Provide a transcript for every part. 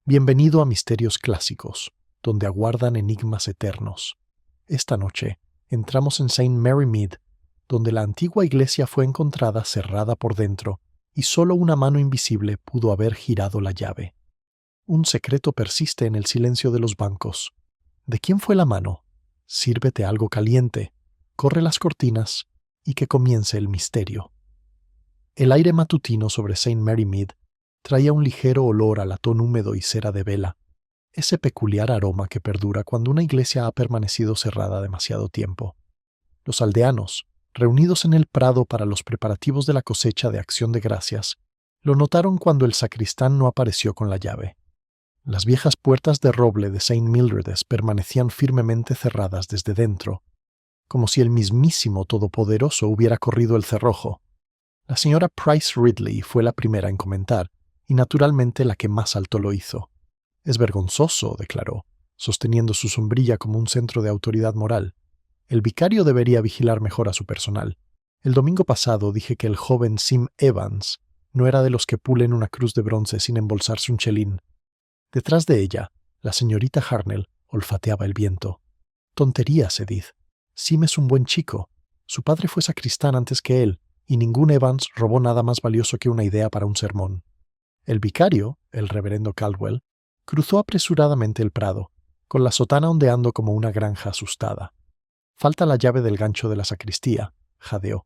Bienvenido a Misterios Clásicos, donde aguardan enigmas eternos. Esta noche entramos en St. Mary Mead, donde la antigua iglesia fue encontrada cerrada por dentro y solo una mano invisible pudo haber girado la llave. Un secreto persiste en el silencio de los bancos. ¿De quién fue la mano? Sírvete algo caliente, corre las cortinas y que comience el misterio. El aire matutino sobre St. Mary Mead traía un ligero olor a latón húmedo y cera de vela, ese peculiar aroma que perdura cuando una iglesia ha permanecido cerrada demasiado tiempo. Los aldeanos, reunidos en el prado para los preparativos de la cosecha de Acción de Gracias, lo notaron cuando el sacristán no apareció con la llave. Las viejas puertas de roble de St. Mildred's permanecían firmemente cerradas desde dentro, como si el mismísimo Todopoderoso hubiera corrido el cerrojo. La señora Price Ridley fue la primera en comentar, y naturalmente la que más alto lo hizo. «Es vergonzoso», declaró, sosteniendo su sombrilla como un centro de autoridad moral. «El vicario debería vigilar mejor a su personal. El domingo pasado dije que el joven Sim Evans no era de los que pulen una cruz de bronce sin embolsarse un chelín». Detrás de ella, la señorita Harnell olfateaba el viento. «Tonterías, Edith. Sim es un buen chico. Su padre fue sacristán antes que él, y ningún Evans robó nada más valioso que una idea para un sermón». El vicario, el reverendo Caldwell, cruzó apresuradamente el prado, con la sotana ondeando como una granja asustada. «Falta la llave del gancho de la sacristía», jadeó,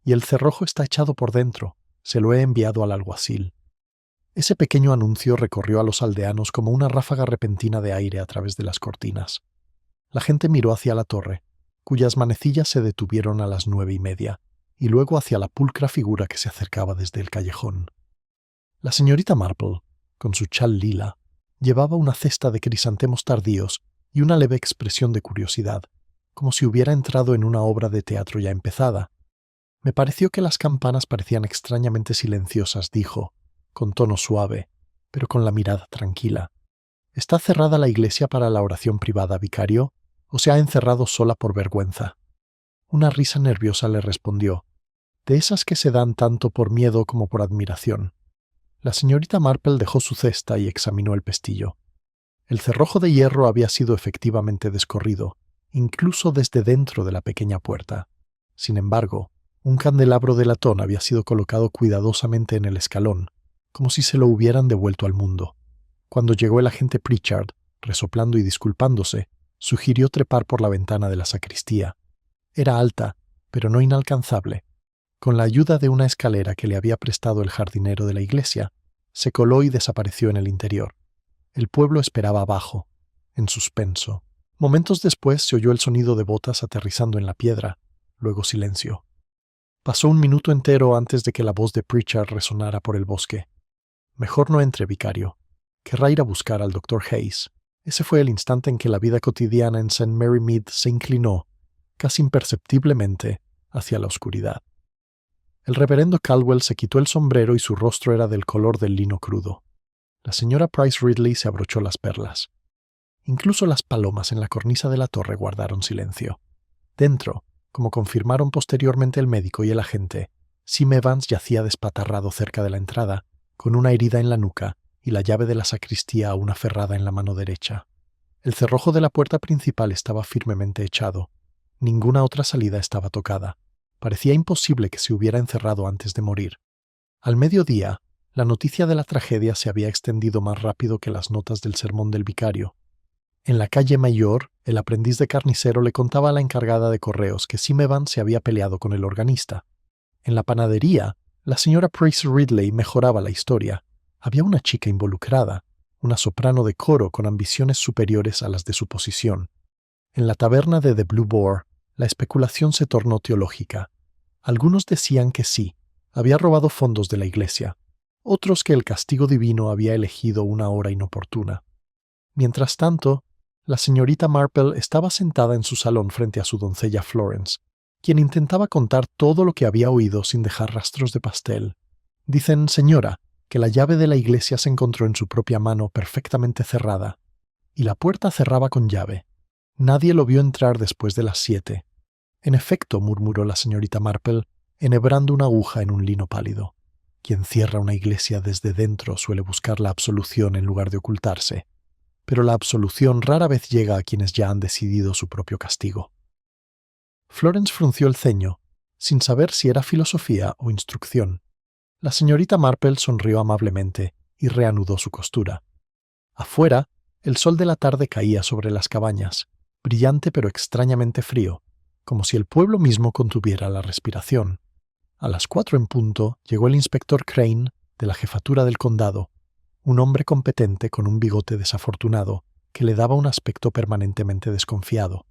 «y el cerrojo está echado por dentro. Se lo he enviado al alguacil». Ese pequeño anuncio recorrió a los aldeanos como una ráfaga repentina de aire a través de las cortinas. La gente miró hacia la torre, cuyas manecillas se detuvieron a las 9:30, y luego hacia la pulcra figura que se acercaba desde el callejón. La señorita Marple, con su chal lila, llevaba una cesta de crisantemos tardíos y una leve expresión de curiosidad, como si hubiera entrado en una obra de teatro ya empezada. «Me pareció que las campanas parecían extrañamente silenciosas», dijo, con tono suave, pero con la mirada tranquila. «¿Está cerrada la iglesia para la oración privada, vicario, o se ha encerrado sola por vergüenza?» Una risa nerviosa le respondió, de esas que se dan tanto por miedo como por admiración. La señorita Marple dejó su cesta y examinó el pestillo. El cerrojo de hierro había sido efectivamente descorrido, incluso desde dentro de la pequeña puerta. Sin embargo, un candelabro de latón había sido colocado cuidadosamente en el escalón, como si se lo hubieran devuelto al mundo. Cuando llegó el agente Pritchard, resoplando y disculpándose, sugirió trepar por la ventana de la sacristía. Era alta, pero no inalcanzable. Con la ayuda de una escalera que le había prestado el jardinero de la iglesia, se coló y desapareció en el interior. El pueblo esperaba abajo, en suspenso. Momentos después se oyó el sonido de botas aterrizando en la piedra, luego silencio. Pasó un minuto entero antes de que la voz de Pritchard resonara por el bosque. «Mejor no entre, vicario. Querrá ir a buscar al Dr. Hayes». Ese fue el instante en que la vida cotidiana en St. Mary Mead se inclinó, casi imperceptiblemente, hacia la oscuridad. El reverendo Caldwell se quitó el sombrero y su rostro era del color del lino crudo. La señora Price Ridley se abrochó las perlas. Incluso las palomas en la cornisa de la torre guardaron silencio. Dentro, como confirmaron posteriormente el médico y el agente, Sim Evans yacía despatarrado cerca de la entrada, con una herida en la nuca y la llave de la sacristía aún aferrada en la mano derecha. El cerrojo de la puerta principal estaba firmemente echado. Ninguna otra salida estaba tocada. Parecía imposible que se hubiera encerrado antes de morir. Al mediodía, la noticia de la tragedia se había extendido más rápido que las notas del sermón del vicario. En la calle Mayor, el aprendiz de carnicero le contaba a la encargada de correos que Sim Evans se había peleado con el organista. En la panadería, la señora Price Ridley mejoraba la historia. Había una chica involucrada, una soprano de coro con ambiciones superiores a las de su posición. En la taberna de The Blue Boar, la especulación se tornó teológica. Algunos decían que sí, había robado fondos de la iglesia, otros que el castigo divino había elegido una hora inoportuna. Mientras tanto, la señorita Marple estaba sentada en su salón frente a su doncella Florence, quien intentaba contar todo lo que había oído sin dejar rastros de pastel. «Dicen, señora, que la llave de la iglesia se encontró en su propia mano perfectamente cerrada, y la puerta cerraba con llave. Nadie lo vio entrar después de las 7. «En efecto», murmuró la señorita Marple, enhebrando una aguja en un lino pálido. Quien cierra una iglesia desde dentro suele buscar la absolución en lugar de ocultarse, pero la absolución rara vez llega a quienes ya han decidido su propio castigo. Florence frunció el ceño, sin saber si era filosofía o instrucción. La señorita Marple sonrió amablemente y reanudó su costura. Afuera, el sol de la tarde caía sobre las cabañas, brillante pero extrañamente frío, como si el pueblo mismo contuviera la respiración. A las 4 en punto llegó el inspector Crane de la jefatura del condado, un hombre competente con un bigote desafortunado que le daba un aspecto permanentemente desconfiado.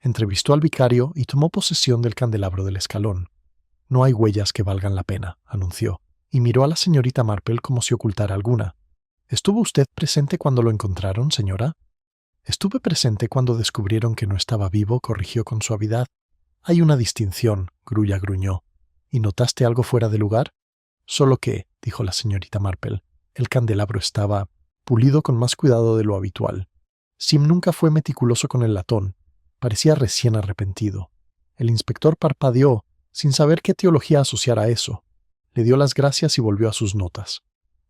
Entrevistó al vicario y tomó posesión del candelabro del escalón. «No hay huellas que valgan la pena», anunció, y miró a la señorita Marple como si ocultara alguna. «¿Estuvo usted presente cuando lo encontraron, señora?» «Estuve presente cuando descubrieron que no estaba vivo», corrigió con suavidad. «Hay una distinción», Grulla gruñó. «¿Y notaste algo fuera de lugar?» «Solo que», dijo la señorita Marple, «el candelabro estaba pulido con más cuidado de lo habitual. Sim nunca fue meticuloso con el latón. Parecía recién arrepentido. El inspector parpadeó, sin saber qué teología asociar a eso. Le dio las gracias y volvió a sus notas.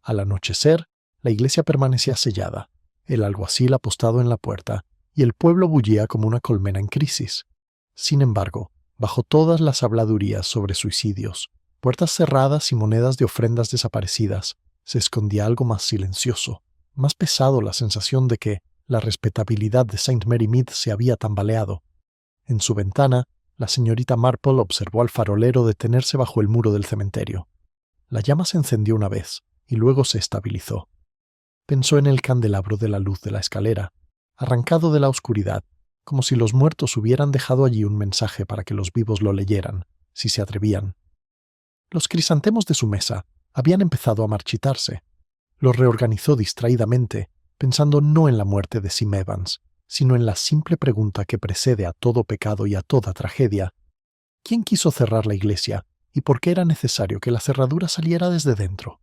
Al anochecer, la iglesia permanecía sellada, el alguacil apostado en la puerta, y el pueblo bullía como una colmena en crisis. Sin embargo, bajo todas las habladurías sobre suicidios, puertas cerradas y monedas de ofrendas desaparecidas, se escondía algo más silencioso, más pesado, la sensación de que la respetabilidad de St. Mary Mead se había tambaleado. En su ventana, la señorita Marple observó al farolero detenerse bajo el muro del cementerio. La llama se encendió una vez y luego se estabilizó. Pensó en el candelabro de la luz de la escalera, arrancado de la oscuridad, como si los muertos hubieran dejado allí un mensaje para que los vivos lo leyeran, si se atrevían. Los crisantemos de su mesa habían empezado a marchitarse. Los reorganizó distraídamente, pensando no en la muerte de Sim Evans, sino en la simple pregunta que precede a todo pecado y a toda tragedia. ¿Quién quiso cerrar la iglesia y por qué era necesario que la cerradura saliera desde dentro?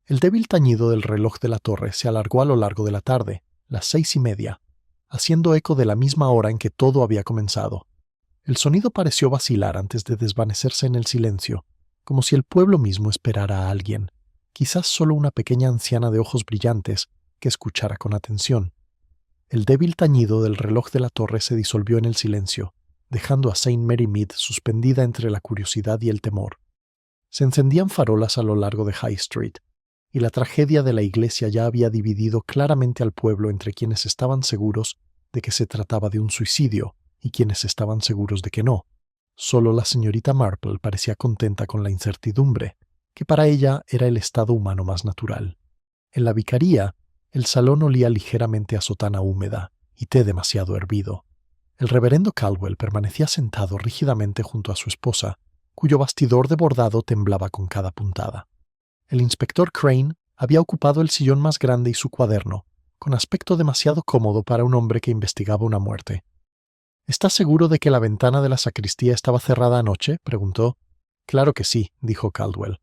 El débil tañido del reloj de la torre se alargó a lo largo de la tarde, las 6:30, haciendo eco de la misma hora en que todo había comenzado. El sonido pareció vacilar antes de desvanecerse en el silencio, como si el pueblo mismo esperara a alguien, quizás solo una pequeña anciana de ojos brillantes, que escuchara con atención. El débil tañido del reloj de la torre se disolvió en el silencio, dejando a St. Mary Mead suspendida entre la curiosidad y el temor. Se encendían farolas a lo largo de High Street, y la tragedia de la iglesia ya había dividido claramente al pueblo entre quienes estaban seguros de que se trataba de un suicidio y quienes estaban seguros de que no. Solo la señorita Marple parecía contenta con la incertidumbre, que para ella era el estado humano más natural. En la vicaría, el salón olía ligeramente a sotana húmeda y té demasiado hervido. El reverendo Caldwell permanecía sentado rígidamente junto a su esposa, cuyo bastidor de bordado temblaba con cada puntada. El inspector Crane había ocupado el sillón más grande y su cuaderno, con aspecto demasiado cómodo para un hombre que investigaba una muerte. «¿Estás seguro de que la ventana de la sacristía estaba cerrada anoche?», preguntó. «Claro que sí», dijo Caldwell.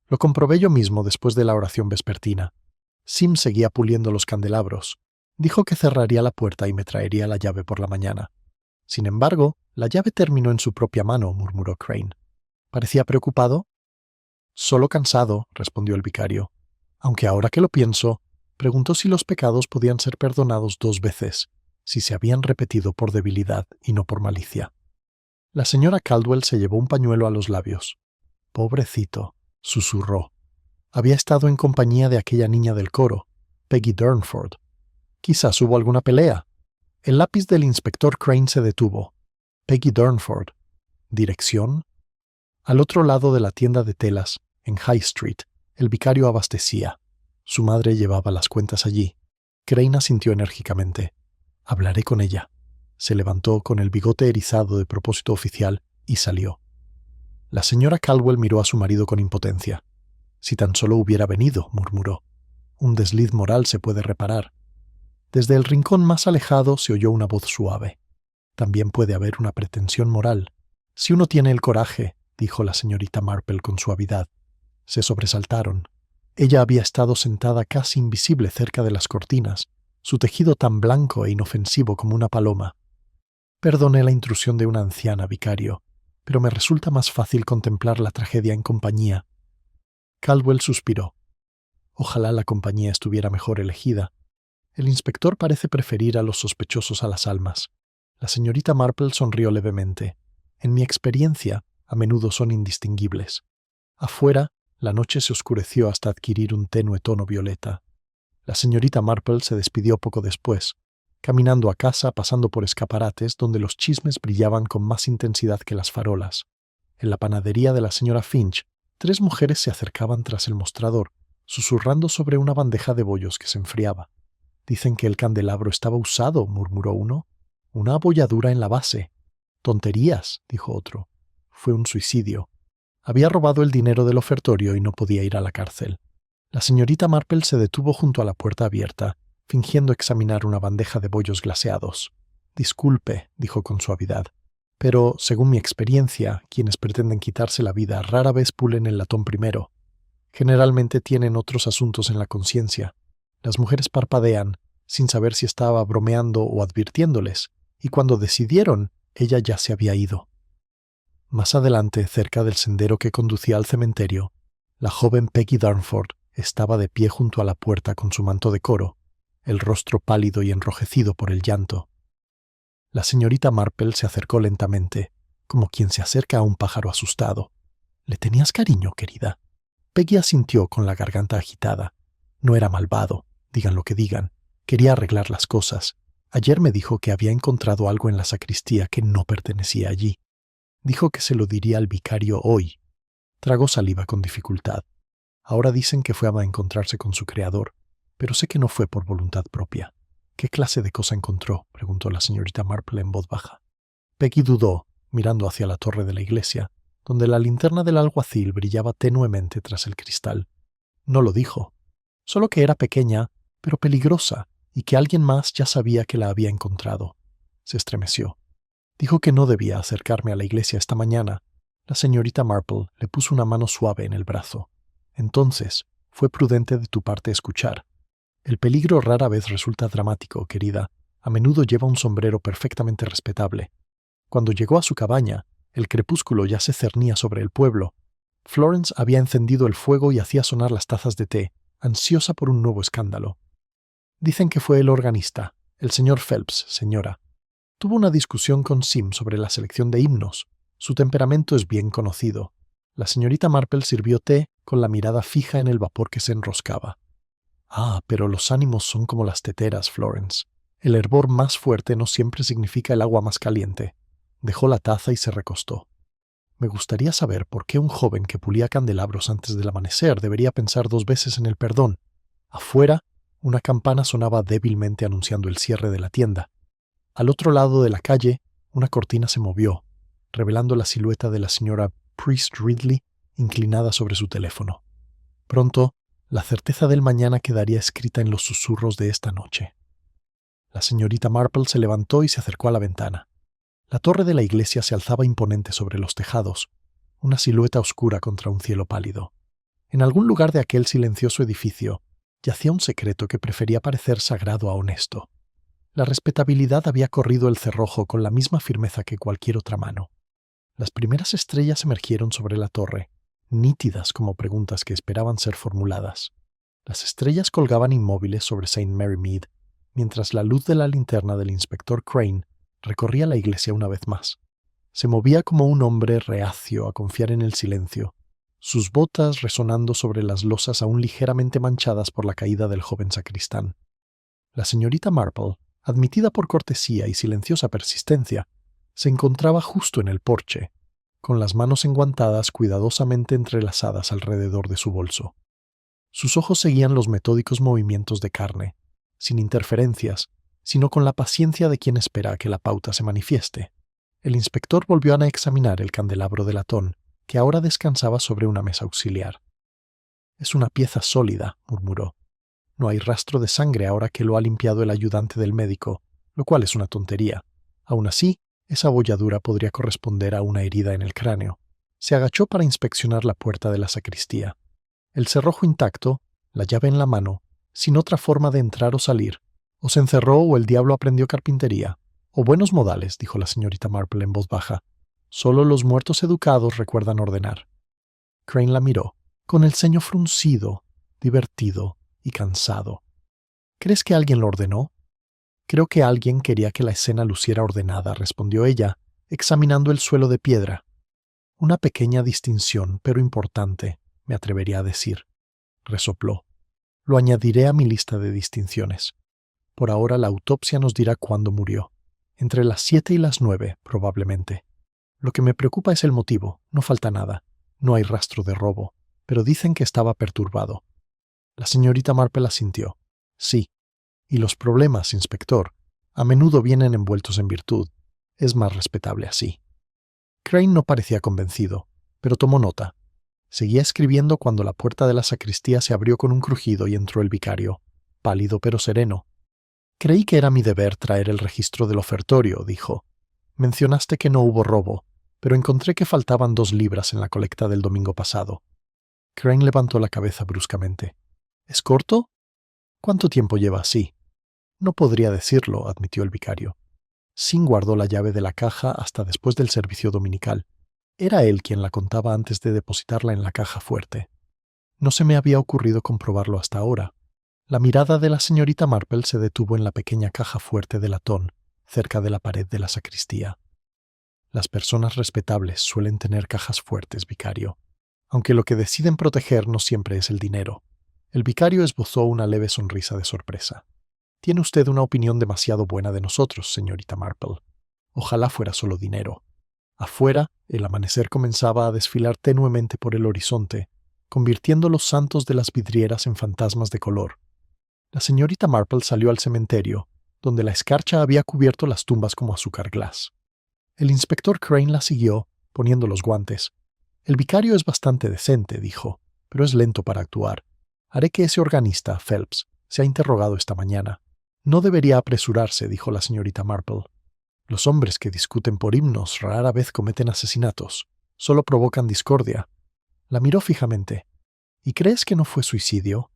«Lo comprobé yo mismo después de la oración vespertina. Sim seguía puliendo los candelabros. Dijo que cerraría la puerta y me traería la llave por la mañana. Sin embargo, la llave terminó en su propia mano», murmuró Crane. «¿Parecía preocupado?» «Solo cansado», respondió el vicario. Aunque ahora que lo pienso, preguntó si los pecados podían ser perdonados 2 veces, si se habían repetido por debilidad y no por malicia. La señora Caldwell se llevó un pañuelo a los labios. «Pobrecito», susurró. Había estado en compañía de aquella niña del coro, Peggy Durnford. Quizás hubo alguna pelea. El lápiz del inspector Crane se detuvo. Peggy Durnford. ¿Dirección? Al otro lado de la tienda de telas, en High Street, el vicario abastecía. Su madre llevaba las cuentas allí. Crane asintió enérgicamente. «Hablaré con ella». Se levantó con el bigote erizado de propósito oficial y salió. La señora Caldwell miró a su marido con impotencia. «Si tan solo hubiera venido», murmuró. «Un desliz moral se puede reparar». Desde el rincón más alejado se oyó una voz suave. «También puede haber una pretensión moral. Si uno tiene el coraje», dijo la señorita Marple con suavidad. Se sobresaltaron. Ella había estado sentada casi invisible cerca de las cortinas, su tejido tan blanco e inofensivo como una paloma. «Perdone la intrusión de una anciana, vicario, pero me resulta más fácil contemplar la tragedia en compañía». Caldwell suspiró. Ojalá la compañía estuviera mejor elegida. El inspector parece preferir a los sospechosos a las almas. La señorita Marple sonrió levemente. En mi experiencia, a menudo son indistinguibles. Afuera, la noche se oscureció hasta adquirir un tenue tono violeta. La señorita Marple se despidió poco después, caminando a casa, pasando por escaparates donde los chismes brillaban con más intensidad que las farolas. En la panadería de la señora Finch, 3 mujeres se acercaban tras el mostrador, susurrando sobre una bandeja de bollos que se enfriaba. «Dicen que el candelabro estaba usado», murmuró uno. «Una abolladura en la base». «Tonterías», dijo otro. «Fue un suicidio. Había robado el dinero del ofertorio y no podía ir a la cárcel». La señorita Marple se detuvo junto a la puerta abierta, fingiendo examinar una bandeja de bollos glaseados. «Disculpe», dijo con suavidad, «pero, según mi experiencia, quienes pretenden quitarse la vida rara vez pulen el latón primero. Generalmente tienen otros asuntos en la conciencia. Las mujeres parpadean, sin saber si estaba bromeando o advirtiéndoles, y cuando decidieron, ella ya se había ido». Más adelante, cerca del sendero que conducía al cementerio, la joven Peggy Darnford estaba de pie junto a la puerta con su manto de coro, el rostro pálido y enrojecido por el llanto. La señorita Marple se acercó lentamente, como quien se acerca a un pájaro asustado. «¿Le tenías cariño, querida?» Peggy asintió con la garganta agitada. «No era malvado, digan lo que digan. Quería arreglar las cosas. Ayer me dijo que había encontrado algo en la sacristía que no pertenecía allí. Dijo que se lo diría al vicario hoy». Tragó saliva con dificultad. «Ahora dicen que fue a encontrarse con su creador, pero sé que no fue por voluntad propia». «¿Qué clase de cosa encontró?», preguntó la señorita Marple en voz baja. Peggy dudó, mirando hacia la torre de la iglesia, donde la linterna del alguacil brillaba tenuemente tras el cristal. No lo dijo. Solo que era pequeña, pero peligrosa, y que alguien más ya sabía que la había encontrado. Se estremeció. «Dijo que no debía acercarme a la iglesia esta mañana». La señorita Marple le puso una mano suave en el brazo. «Entonces, fue prudente de tu parte escuchar. El peligro rara vez resulta dramático, querida. A menudo lleva un sombrero perfectamente respetable. Cuando llegó a su cabaña, el crepúsculo ya se cernía sobre el pueblo. Florence había encendido el fuego y hacía sonar las tazas de té, ansiosa por un nuevo escándalo. Dicen que fue el organista, el señor Phelps, señora. Tuvo una discusión con Sim sobre la selección de himnos. Su temperamento es bien conocido». La señorita Marple sirvió té con la mirada fija en el vapor que se enroscaba. «Ah, pero los ánimos son como las teteras, Florence. El hervor más fuerte no siempre significa el agua más caliente». Dejó la taza y se recostó. «Me gustaría saber por qué un joven que pulía candelabros antes del amanecer debería pensar 2 veces en el perdón». Afuera, una campana sonaba débilmente anunciando el cierre de la tienda. Al otro lado de la calle, una cortina se movió, revelando la silueta de la señora Priest Ridley inclinada sobre su teléfono. Pronto, la certeza del mañana quedaría escrita en los susurros de esta noche. La señorita Marple se levantó y se acercó a la ventana. La torre de la iglesia se alzaba imponente sobre los tejados, una silueta oscura contra un cielo pálido. En algún lugar de aquel silencioso edificio yacía un secreto que prefería parecer sagrado a honesto. La respetabilidad había corrido el cerrojo con la misma firmeza que cualquier otra mano. Las primeras estrellas emergieron sobre la torre, nítidas como preguntas que esperaban ser formuladas. Las estrellas colgaban inmóviles sobre St. Mary Mead, mientras la luz de la linterna del inspector Crane recorría la iglesia una vez más. Se movía como un hombre reacio a confiar en el silencio, sus botas resonando sobre las losas aún ligeramente manchadas por la caída del joven sacristán. La señorita Marple, admitida por cortesía y silenciosa persistencia, se encontraba justo en el porche, con las manos enguantadas cuidadosamente entrelazadas alrededor de su bolso. Sus ojos seguían los metódicos movimientos de carne, sin interferencias, sino con la paciencia de quien espera que la pauta se manifieste. El inspector volvió a examinar el candelabro de latón, que ahora descansaba sobre una mesa auxiliar. «Es una pieza sólida», murmuró. «No hay rastro de sangre ahora que lo ha limpiado el ayudante del médico, lo cual es una tontería. Aún así, esa abolladura podría corresponder a una herida en el cráneo». Se agachó para inspeccionar la puerta de la sacristía. El cerrojo intacto, la llave en la mano, sin otra forma de entrar o salir. O se encerró o el diablo aprendió carpintería. «O buenos modales», dijo la señorita Marple en voz baja. «Solo los muertos educados recuerdan ordenar». Crane la miró, con el ceño fruncido, divertido y cansado. ¿Crees que alguien lo ordenó? Creo que alguien quería que la escena luciera ordenada, respondió ella, examinando el suelo de piedra. Una pequeña distinción, pero importante, me atrevería a decir. Resopló. Lo añadiré a mi lista de distinciones. Por ahora la autopsia nos dirá cuándo murió. Entre las 7 y las 9, probablemente. Lo que me preocupa es el motivo. No falta nada. No hay rastro de robo. Pero dicen que estaba perturbado. La señorita Marple asintió. Sí. Y los problemas, inspector, a menudo vienen envueltos en virtud. Es más respetable así. Crane no parecía convencido, pero tomó nota. Seguía escribiendo cuando la puerta de la sacristía se abrió con un crujido y entró el vicario, pálido pero sereno. Creí que era mi deber traer el registro del ofertorio, dijo. Mencionaste que no hubo robo, pero encontré que faltaban 2 libras en la colecta del domingo pasado. Crane levantó la cabeza bruscamente. ¿Es corto? ¿Cuánto tiempo lleva así? No podría decirlo, admitió el vicario. Sin guardó la llave de la caja hasta después del servicio dominical. Era él quien la contaba antes de depositarla en la caja fuerte. No se me había ocurrido comprobarlo hasta ahora. La mirada de la señorita Marple se detuvo en la pequeña caja fuerte de latón, cerca de la pared de la sacristía. Las personas respetables suelen tener cajas fuertes, vicario, aunque lo que deciden proteger no siempre es el dinero. El vicario esbozó una leve sonrisa de sorpresa. Tiene usted una opinión demasiado buena de nosotros, señorita Marple. Ojalá fuera solo dinero. Afuera, el amanecer comenzaba a desfilar tenuemente por el horizonte, convirtiendo los santos de las vidrieras en fantasmas de color. La señorita Marple salió al cementerio, donde la escarcha había cubierto las tumbas como azúcar glass. El inspector Crane la siguió, poniendo los guantes. El vicario es bastante decente, dijo, pero es lento para actuar. Haré que ese organista, Phelps, sea interrogado esta mañana. No debería apresurarse, dijo la señorita Marple. Los hombres que discuten por himnos rara vez cometen asesinatos. Solo provocan discordia. La miró fijamente. ¿Y crees que no fue suicidio?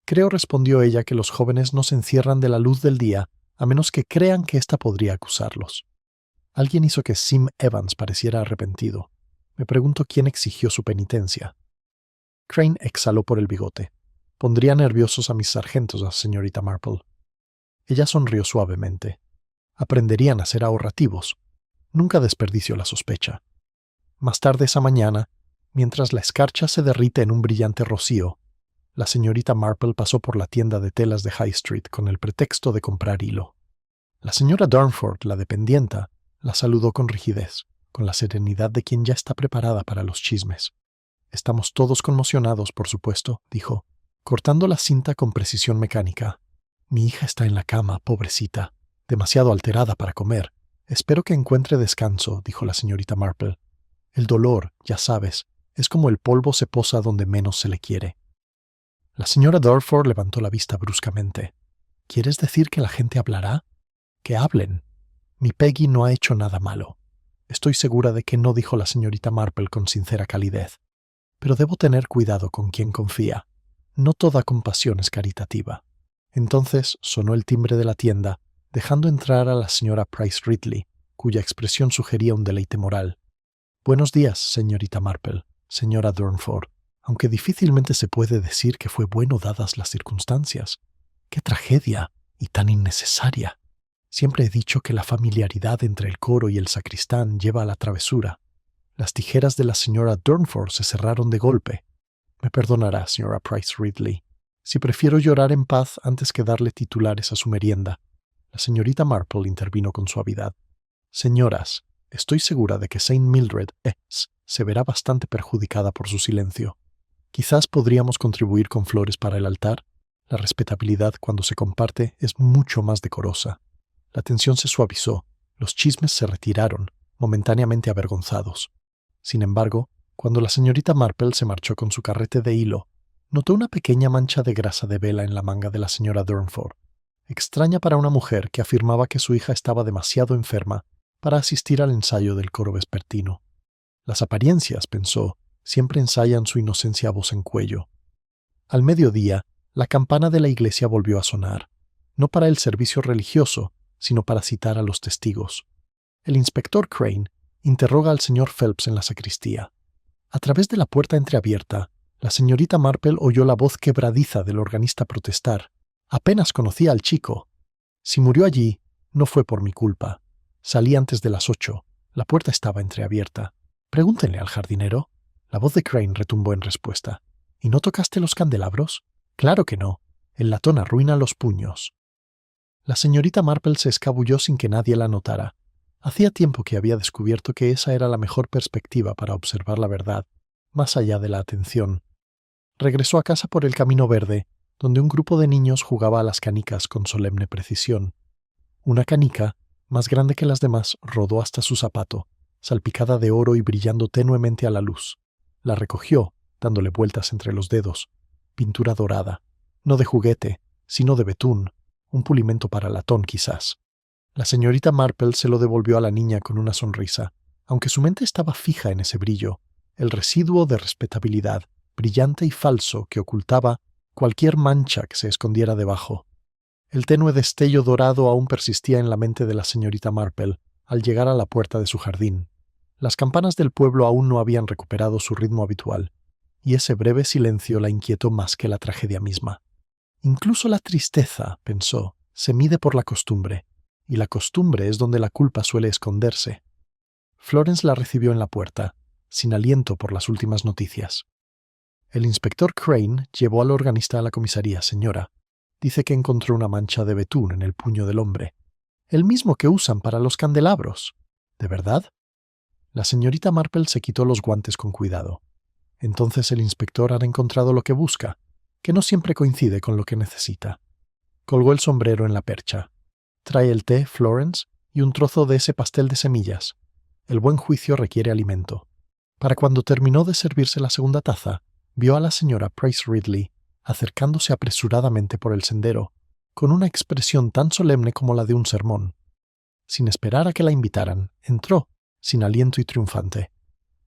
Creo, respondió ella, que los jóvenes no se encierran de la luz del día a menos que crean que ésta podría acusarlos. Alguien hizo que Sim Evans pareciera arrepentido. Me pregunto quién exigió su penitencia. Crane exhaló por el bigote. Pondría nerviosos a mis sargentos, la señorita Marple. Ella sonrió suavemente. Aprenderían a ser ahorrativos. Nunca desperdició la sospecha. Más tarde esa mañana, mientras la escarcha se derrite en un brillante rocío, la señorita Marple pasó por la tienda de telas de High Street con el pretexto de comprar hilo. La señora Darnford, la dependienta, la saludó con rigidez, con la serenidad de quien ya está preparada para los chismes. Estamos todos conmocionados, por supuesto, dijo, cortando la cinta con precisión mecánica. Mi hija está en la cama, pobrecita, demasiado alterada para comer. Espero que encuentre descanso, dijo la señorita Marple. El dolor, ya sabes, es como el polvo se posa donde menos se le quiere. La señora Darnford levantó la vista bruscamente. ¿Quieres decir que la gente hablará? Que hablen. Mi Peggy no ha hecho nada malo. Estoy segura de que no, dijo la señorita Marple con sincera calidez. Pero debo tener cuidado con quien confía. No toda compasión es caritativa. Entonces sonó el timbre de la tienda, dejando entrar a la señora Price Ridley, cuya expresión sugería un deleite moral. Buenos días, señorita Marple, señora Darnford, aunque difícilmente se puede decir que fue bueno dadas las circunstancias. ¡Qué tragedia! Y tan innecesaria. Siempre he dicho que la familiaridad entre el coro y el sacristán lleva a la travesura. Las tijeras de la señora Darnford se cerraron de golpe. Me perdonará, señora Price Ridley, si prefiero llorar en paz antes que darle titulares a su merienda. La señorita Marple intervino con suavidad. Señoras, estoy segura de que Saint Mildred se verá bastante perjudicada por su silencio. Quizás podríamos contribuir con flores para el altar. La respetabilidad, cuando se comparte, es mucho más decorosa. La tensión se suavizó. Los chismes se retiraron, momentáneamente avergonzados. Sin embargo, cuando la señorita Marple se marchó con su carrete de hilo, notó una pequeña mancha de grasa de vela en la manga de la señora Darnford, extraña para una mujer que afirmaba que su hija estaba demasiado enferma para asistir al ensayo del coro vespertino. Las apariencias, pensó, siempre ensayan su inocencia a voz en cuello. Al mediodía, la campana de la iglesia volvió a sonar, no para el servicio religioso, sino para citar a los testigos. El inspector Crane interroga al señor Phelps en la sacristía. A través de la puerta entreabierta, La señorita Marple oyó la voz quebradiza del organista protestar. Apenas conocía al chico. Si murió allí, no fue por mi culpa. Salí antes de las 8. La puerta estaba entreabierta. Pregúntenle al jardinero. La voz de Crane retumbó en respuesta. ¿Y no tocaste los candelabros? Claro que no. El latón arruina los puños. La señorita Marple se escabulló sin que nadie la notara. Hacía tiempo que había descubierto que esa era la mejor perspectiva para observar la verdad, más allá de la atención. Regresó a casa por el camino verde, donde un grupo de niños jugaba a las canicas con solemne precisión. Una canica, más grande que las demás, rodó hasta su zapato, salpicada de oro y brillando tenuemente a la luz. La recogió, dándole vueltas entre los dedos. Pintura dorada, no de juguete, sino de betún, un pulimento para latón quizás. La señorita Marple se lo devolvió a la niña con una sonrisa, aunque su mente estaba fija en ese brillo, el residuo de respetabilidad, brillante y falso que ocultaba cualquier mancha que se escondiera debajo. El tenue destello dorado aún persistía en la mente de la señorita Marple al llegar a la puerta de su jardín. Las campanas del pueblo aún no habían recuperado su ritmo habitual, y ese breve silencio la inquietó más que la tragedia misma. Incluso la tristeza, pensó, se mide por la costumbre, y la costumbre es donde la culpa suele esconderse. Florence la recibió en la puerta, sin aliento por las últimas noticias. El inspector Crane llevó al organista a la comisaría, señora. Dice que encontró una mancha de betún en el puño del hombre. El mismo que usan para los candelabros. ¿De verdad? La señorita Marple se quitó los guantes con cuidado. Entonces el inspector ha encontrado lo que busca, que no siempre coincide con lo que necesita. Colgó el sombrero en la percha. Trae el té, Florence, y un trozo de ese pastel de semillas. El buen juicio requiere alimento. Para cuando terminó de servirse la segunda taza, vio a la señora Price Ridley acercándose apresuradamente por el sendero, con una expresión tan solemne como la de un sermón. Sin esperar a que la invitaran, entró, sin aliento y triunfante.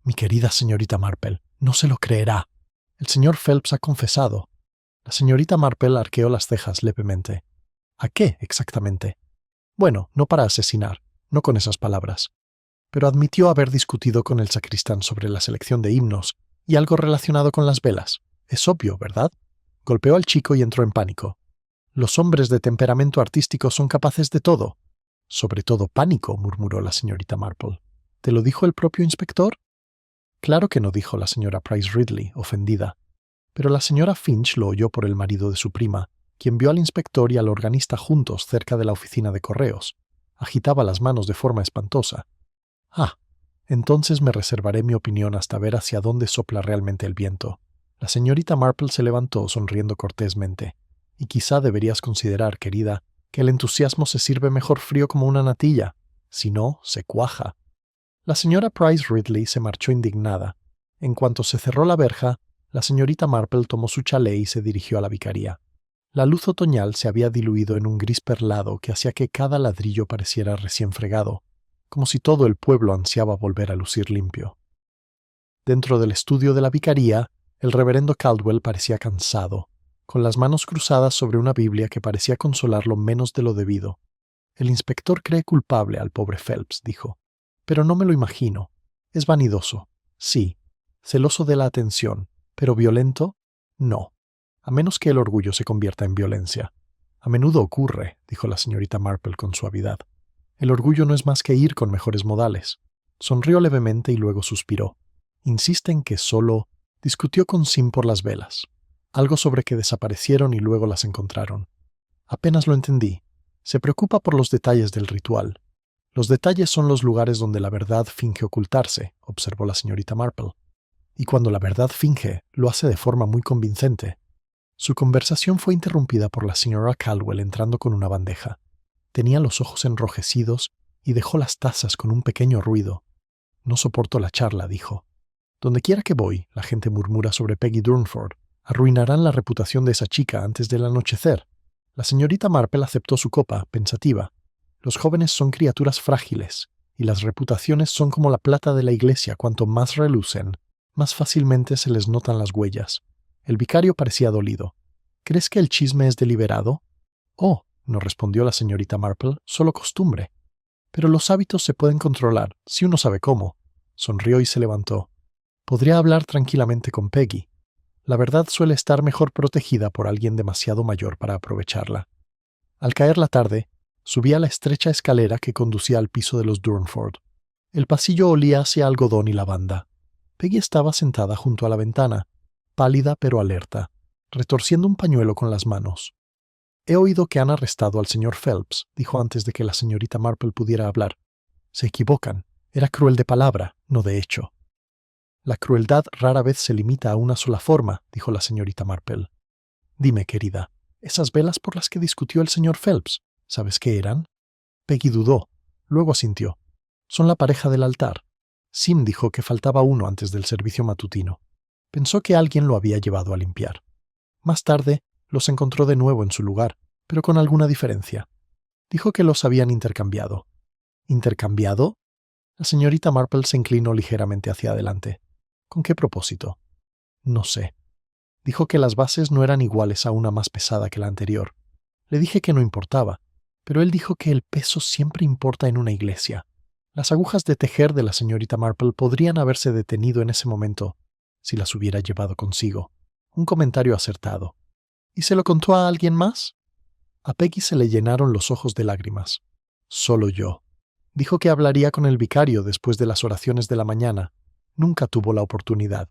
Mi querida señorita Marple, no se lo creerá. El señor Phelps ha confesado. La señorita Marple arqueó las cejas levemente. ¿A qué exactamente? Bueno, no para asesinar, no con esas palabras. Pero admitió haber discutido con el sacristán sobre la selección de himnos y algo relacionado con las velas. Es obvio, ¿verdad? Golpeó al chico y entró en pánico. Los hombres de temperamento artístico son capaces de todo. Sobre todo pánico, murmuró la señorita Marple. ¿Te lo dijo el propio inspector? Claro que no, dijo la señora Price Ridley, ofendida. Pero la señora Finch lo oyó por el marido de su prima, quien vio al inspector y al organista juntos cerca de la oficina de correos. Agitaba las manos de forma espantosa. Ah, entonces me reservaré mi opinión hasta ver hacia dónde sopla realmente el viento. La señorita Marple se levantó sonriendo cortésmente. Y quizá deberías considerar, querida, que el entusiasmo se sirve mejor frío como una natilla. Si no, se cuaja. La señora Price Ridley se marchó indignada. En cuanto se cerró la verja, la señorita Marple tomó su chalé y se dirigió a la vicaría. La luz otoñal se había diluido en un gris perlado que hacía que cada ladrillo pareciera recién fregado, como si todo el pueblo ansiaba volver a lucir limpio. Dentro del estudio de la vicaría, el reverendo Caldwell parecía cansado, con las manos cruzadas sobre una Biblia que parecía consolarlo menos de lo debido. El inspector cree culpable al pobre Phelps, dijo. Pero no me lo imagino. Es vanidoso, sí, celoso de la atención, pero violento, no. A menos que el orgullo se convierta en violencia. A menudo ocurre, dijo la señorita Marple con suavidad. El orgullo no es más que ir con mejores modales. Sonrió levemente y luego suspiró. Insiste en que solo discutió con Sim por las velas. Algo sobre que desaparecieron y luego las encontraron. Apenas lo entendí. Se preocupa por los detalles del ritual. Los detalles son los lugares donde la verdad finge ocultarse, observó la señorita Marple. Y cuando la verdad finge, lo hace de forma muy convincente. Su conversación fue interrumpida por la señora Caldwell entrando con una bandeja. Tenía los ojos enrojecidos y dejó las tazas con un pequeño ruido. No soporto la charla, dijo. Donde quiera que voy, la gente murmura sobre Peggy Durnford. Arruinarán la reputación de esa chica antes del anochecer. La señorita Marple aceptó su copa, pensativa. Los jóvenes son criaturas frágiles, y las reputaciones son como la plata de la iglesia. Cuanto más relucen, más fácilmente se les notan las huellas. El vicario parecía dolido. ¿Crees que el chisme es deliberado? Oh, no respondió la señorita Marple, solo costumbre. Pero los hábitos se pueden controlar, si uno sabe cómo. Sonrió y se levantó. Podría hablar tranquilamente con Peggy. La verdad suele estar mejor protegida por alguien demasiado mayor para aprovecharla. Al caer la tarde, subí a la estrecha escalera que conducía al piso de los Durnford. El pasillo olía hacia algodón y lavanda. Peggy estaba sentada junto a la ventana, pálida pero alerta, retorciendo un pañuelo con las manos. «He oído que han arrestado al señor Phelps», dijo antes de que la señorita Marple pudiera hablar. «Se equivocan. Era cruel de palabra, no de hecho». «La crueldad rara vez se limita a una sola forma», dijo la señorita Marple. «Dime, querida, esas velas por las que discutió el señor Phelps, ¿sabes qué eran?» Peggy dudó, luego asintió. «Son la pareja del altar. Sim dijo que faltaba uno antes del servicio matutino. Pensó que alguien lo había llevado a limpiar. Más tarde, los encontró de nuevo en su lugar, pero con alguna diferencia. Dijo que los habían intercambiado». «¿Intercambiado?» La señorita Marple se inclinó ligeramente hacia adelante. ¿Con qué propósito? No sé. Dijo que las bases no eran iguales a una más pesada que la anterior. Le dije que no importaba, pero él dijo que el peso siempre importa en una iglesia. Las agujas de tejer de la señorita Marple podrían haberse detenido en ese momento si las hubiera llevado consigo. Un comentario acertado. ¿Y se lo contó a alguien más? A Peggy se le llenaron los ojos de lágrimas. Solo yo. Dijo que hablaría con el vicario después de las oraciones de la mañana. Nunca tuvo la oportunidad.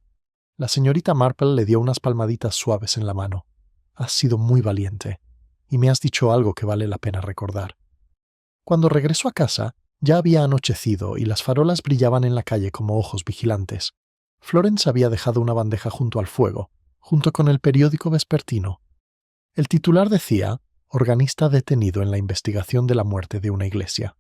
La señorita Marple le dio unas palmaditas suaves en la mano. «Has sido muy valiente, y me has dicho algo que vale la pena recordar». Cuando regresó a casa, ya había anochecido y las farolas brillaban en la calle como ojos vigilantes. Florence había dejado una bandeja junto al fuego, junto con el periódico vespertino. El titular decía: «Organista detenido en la investigación de la muerte de una iglesia».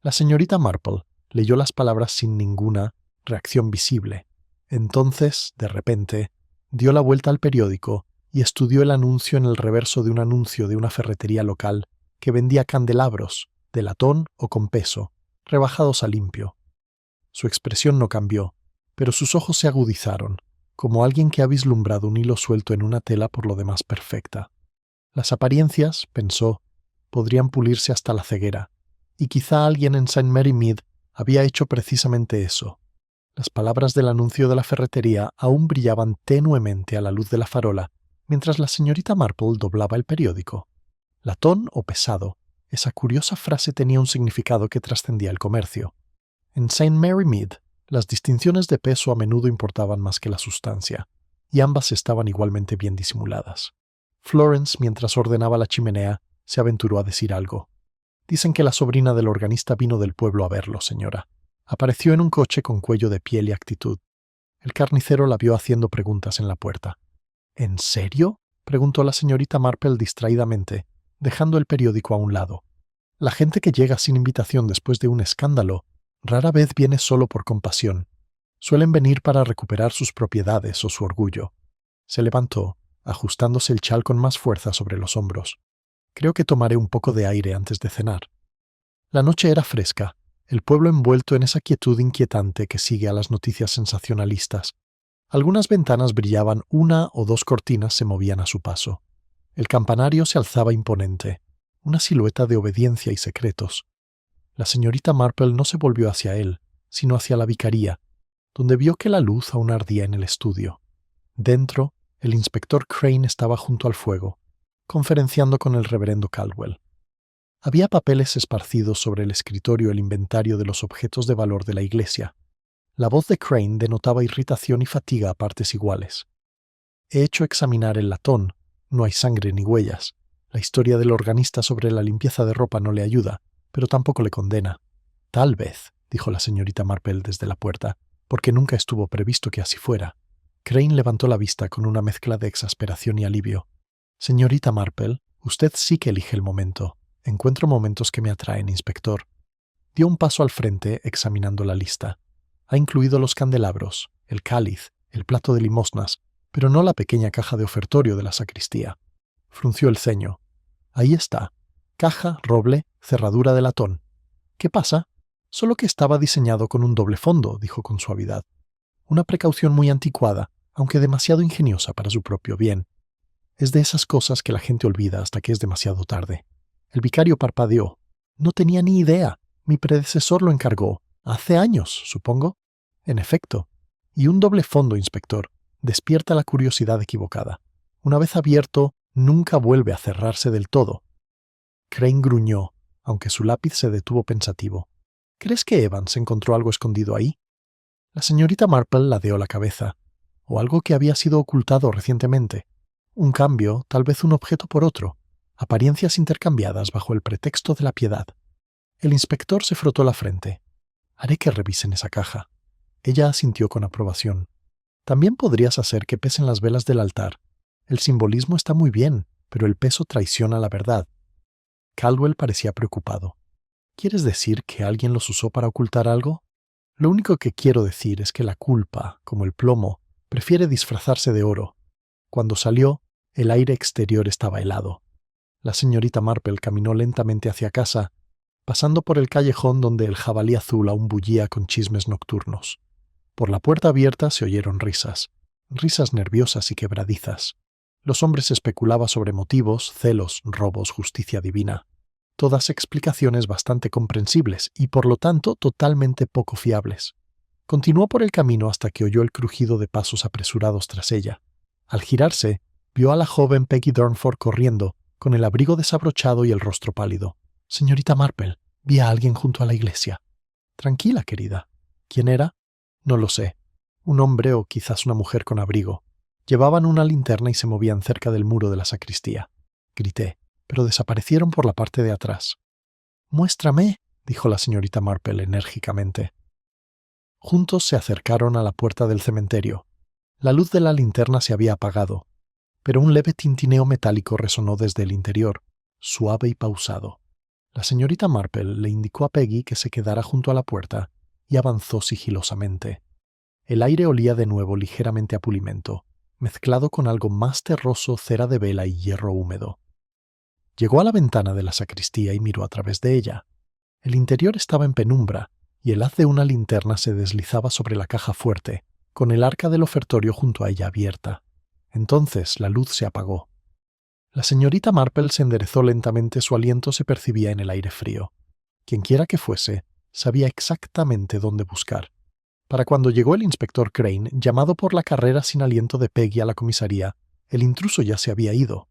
La señorita Marple leyó las palabras sin ninguna reacción visible. Entonces, de repente, dio la vuelta al periódico y estudió el anuncio en el reverso de un anuncio de una ferretería local que vendía candelabros, de latón o con peso, rebajados a limpio. Su expresión no cambió, pero sus ojos se agudizaron, como alguien que ha vislumbrado un hilo suelto en una tela por lo demás perfecta. Las apariencias, pensó, podrían pulirse hasta la ceguera, y quizá alguien en St. Mary Mead había hecho precisamente eso. Las palabras del anuncio de la ferretería aún brillaban tenuemente a la luz de la farola, mientras la señorita Marple doblaba el periódico. Latón o pesado, esa curiosa frase tenía un significado que trascendía el comercio. En St. Mary Mead, las distinciones de peso a menudo importaban más que la sustancia, y ambas estaban igualmente bien disimuladas. Florence, mientras ordenaba la chimenea, se aventuró a decir algo. «Dicen que la sobrina del organista vino del pueblo a verlo, señora. Apareció en un coche con cuello de piel y actitud». El carnicero la vio haciendo preguntas en la puerta. «¿En serio?», preguntó la señorita Marple distraídamente, dejando el periódico a un lado. «La gente que llega sin invitación después de un escándalo rara vez viene solo por compasión. Suelen venir para recuperar sus propiedades o su orgullo». Se levantó, ajustándose el chal con más fuerza sobre los hombros. «Creo que tomaré un poco de aire antes de cenar». La noche era fresca, el pueblo envuelto en esa quietud inquietante que sigue a las noticias sensacionalistas. Algunas ventanas brillaban, una o dos cortinas se movían a su paso. El campanario se alzaba imponente, una silueta de obediencia y secretos. La señorita Marple no se volvió hacia él, sino hacia la vicaría, donde vio que la luz aún ardía en el estudio. Dentro, el inspector Crane estaba junto al fuego, conferenciando con el reverendo Caldwell. Había papeles esparcidos sobre el escritorio el inventario de los objetos de valor de la iglesia. La voz de Crane denotaba irritación y fatiga a partes iguales. «He hecho examinar el latón. No hay sangre ni huellas. La historia del organista sobre la limpieza de ropa no le ayuda, pero tampoco le condena». «Tal vez», dijo la señorita Marple desde la puerta, «porque nunca estuvo previsto que así fuera». Crane levantó la vista con una mezcla de exasperación y alivio. «Señorita Marple, usted sí que elige el momento. Encuentro momentos que me atraen, inspector». Dio un paso al frente examinando la lista. «Ha incluido los candelabros, el cáliz, el plato de limosnas, pero no la pequeña caja de ofertorio de la sacristía». Frunció el ceño. «Ahí está. Caja, roble, cerradura de latón. ¿Qué pasa? Solo que estaba diseñado con un doble fondo», dijo con suavidad. «Una precaución muy anticuada, aunque demasiado ingeniosa para su propio bien. Es de esas cosas que la gente olvida hasta que es demasiado tarde». El vicario parpadeó. «No tenía ni idea. Mi predecesor lo encargó. Hace años, supongo». «En efecto. Y un doble fondo, inspector. despierta la curiosidad equivocada. Una vez abierto, nunca vuelve a cerrarse del todo. Crane gruñó, aunque su lápiz se detuvo pensativo. ¿Crees que Evans encontró algo escondido ahí? La señorita Marple ladeó la cabeza. O algo que había sido ocultado recientemente. Un cambio, tal vez un objeto por otro. Apariencias intercambiadas bajo el pretexto de la piedad. El inspector se frotó la frente. Haré que revisen esa caja. Ella asintió con aprobación. También podrías hacer que pesen las velas del altar. El simbolismo está muy bien, pero el peso traiciona la verdad. Caldwell parecía preocupado. ¿Quieres decir que alguien los usó para ocultar algo? Lo único que quiero decir es que la culpa, como el plomo, prefiere disfrazarse de oro. Cuando salió, el aire exterior estaba helado. La señorita Marple caminó lentamente hacia casa, pasando por el callejón donde el jabalí azul aún bullía con chismes nocturnos. Por la puerta abierta se oyeron risas nerviosas y quebradizas. Los hombres especulaban sobre motivos, celos, robos, justicia divina. Todas explicaciones bastante comprensibles y, por lo tanto, totalmente poco fiables. Continuó por el camino hasta que oyó el crujido de pasos apresurados tras ella. Al girarse, vio a la joven Peggy Durnford corriendo, con el abrigo desabrochado y el rostro pálido. «Señorita Marple, vi a alguien junto a la iglesia». «Tranquila, querida». «¿Quién era?» «No lo sé. Un hombre o quizás una mujer con abrigo. Llevaban una linterna y se movían cerca del muro de la sacristía». Grité, pero desaparecieron por la parte de atrás. «Muéstrame», dijo la señorita Marple enérgicamente. Juntos se acercaron a la puerta del cementerio. La luz de la linterna se había apagado, pero un leve tintineo metálico resonó desde el interior, suave y pausado. La señorita Marple le indicó a Peggy que se quedara junto a la puerta y avanzó sigilosamente. El aire olía de nuevo ligeramente a pulimento, mezclado con algo más terroso, cera de vela y hierro húmedo. Llegó a la ventana de la sacristía y miró a través de ella. El interior estaba en penumbra, y el haz de una linterna se deslizaba sobre la caja fuerte, con el arca del ofertorio junto a ella abierta. Entonces la luz se apagó. La señorita Marple se enderezó lentamente, su aliento se percibía en el aire frío. Quienquiera que fuese, sabía exactamente dónde buscar. Para cuando llegó el inspector Crane, llamado por la carrera sin aliento de Peggy a la comisaría, el intruso ya se había ido.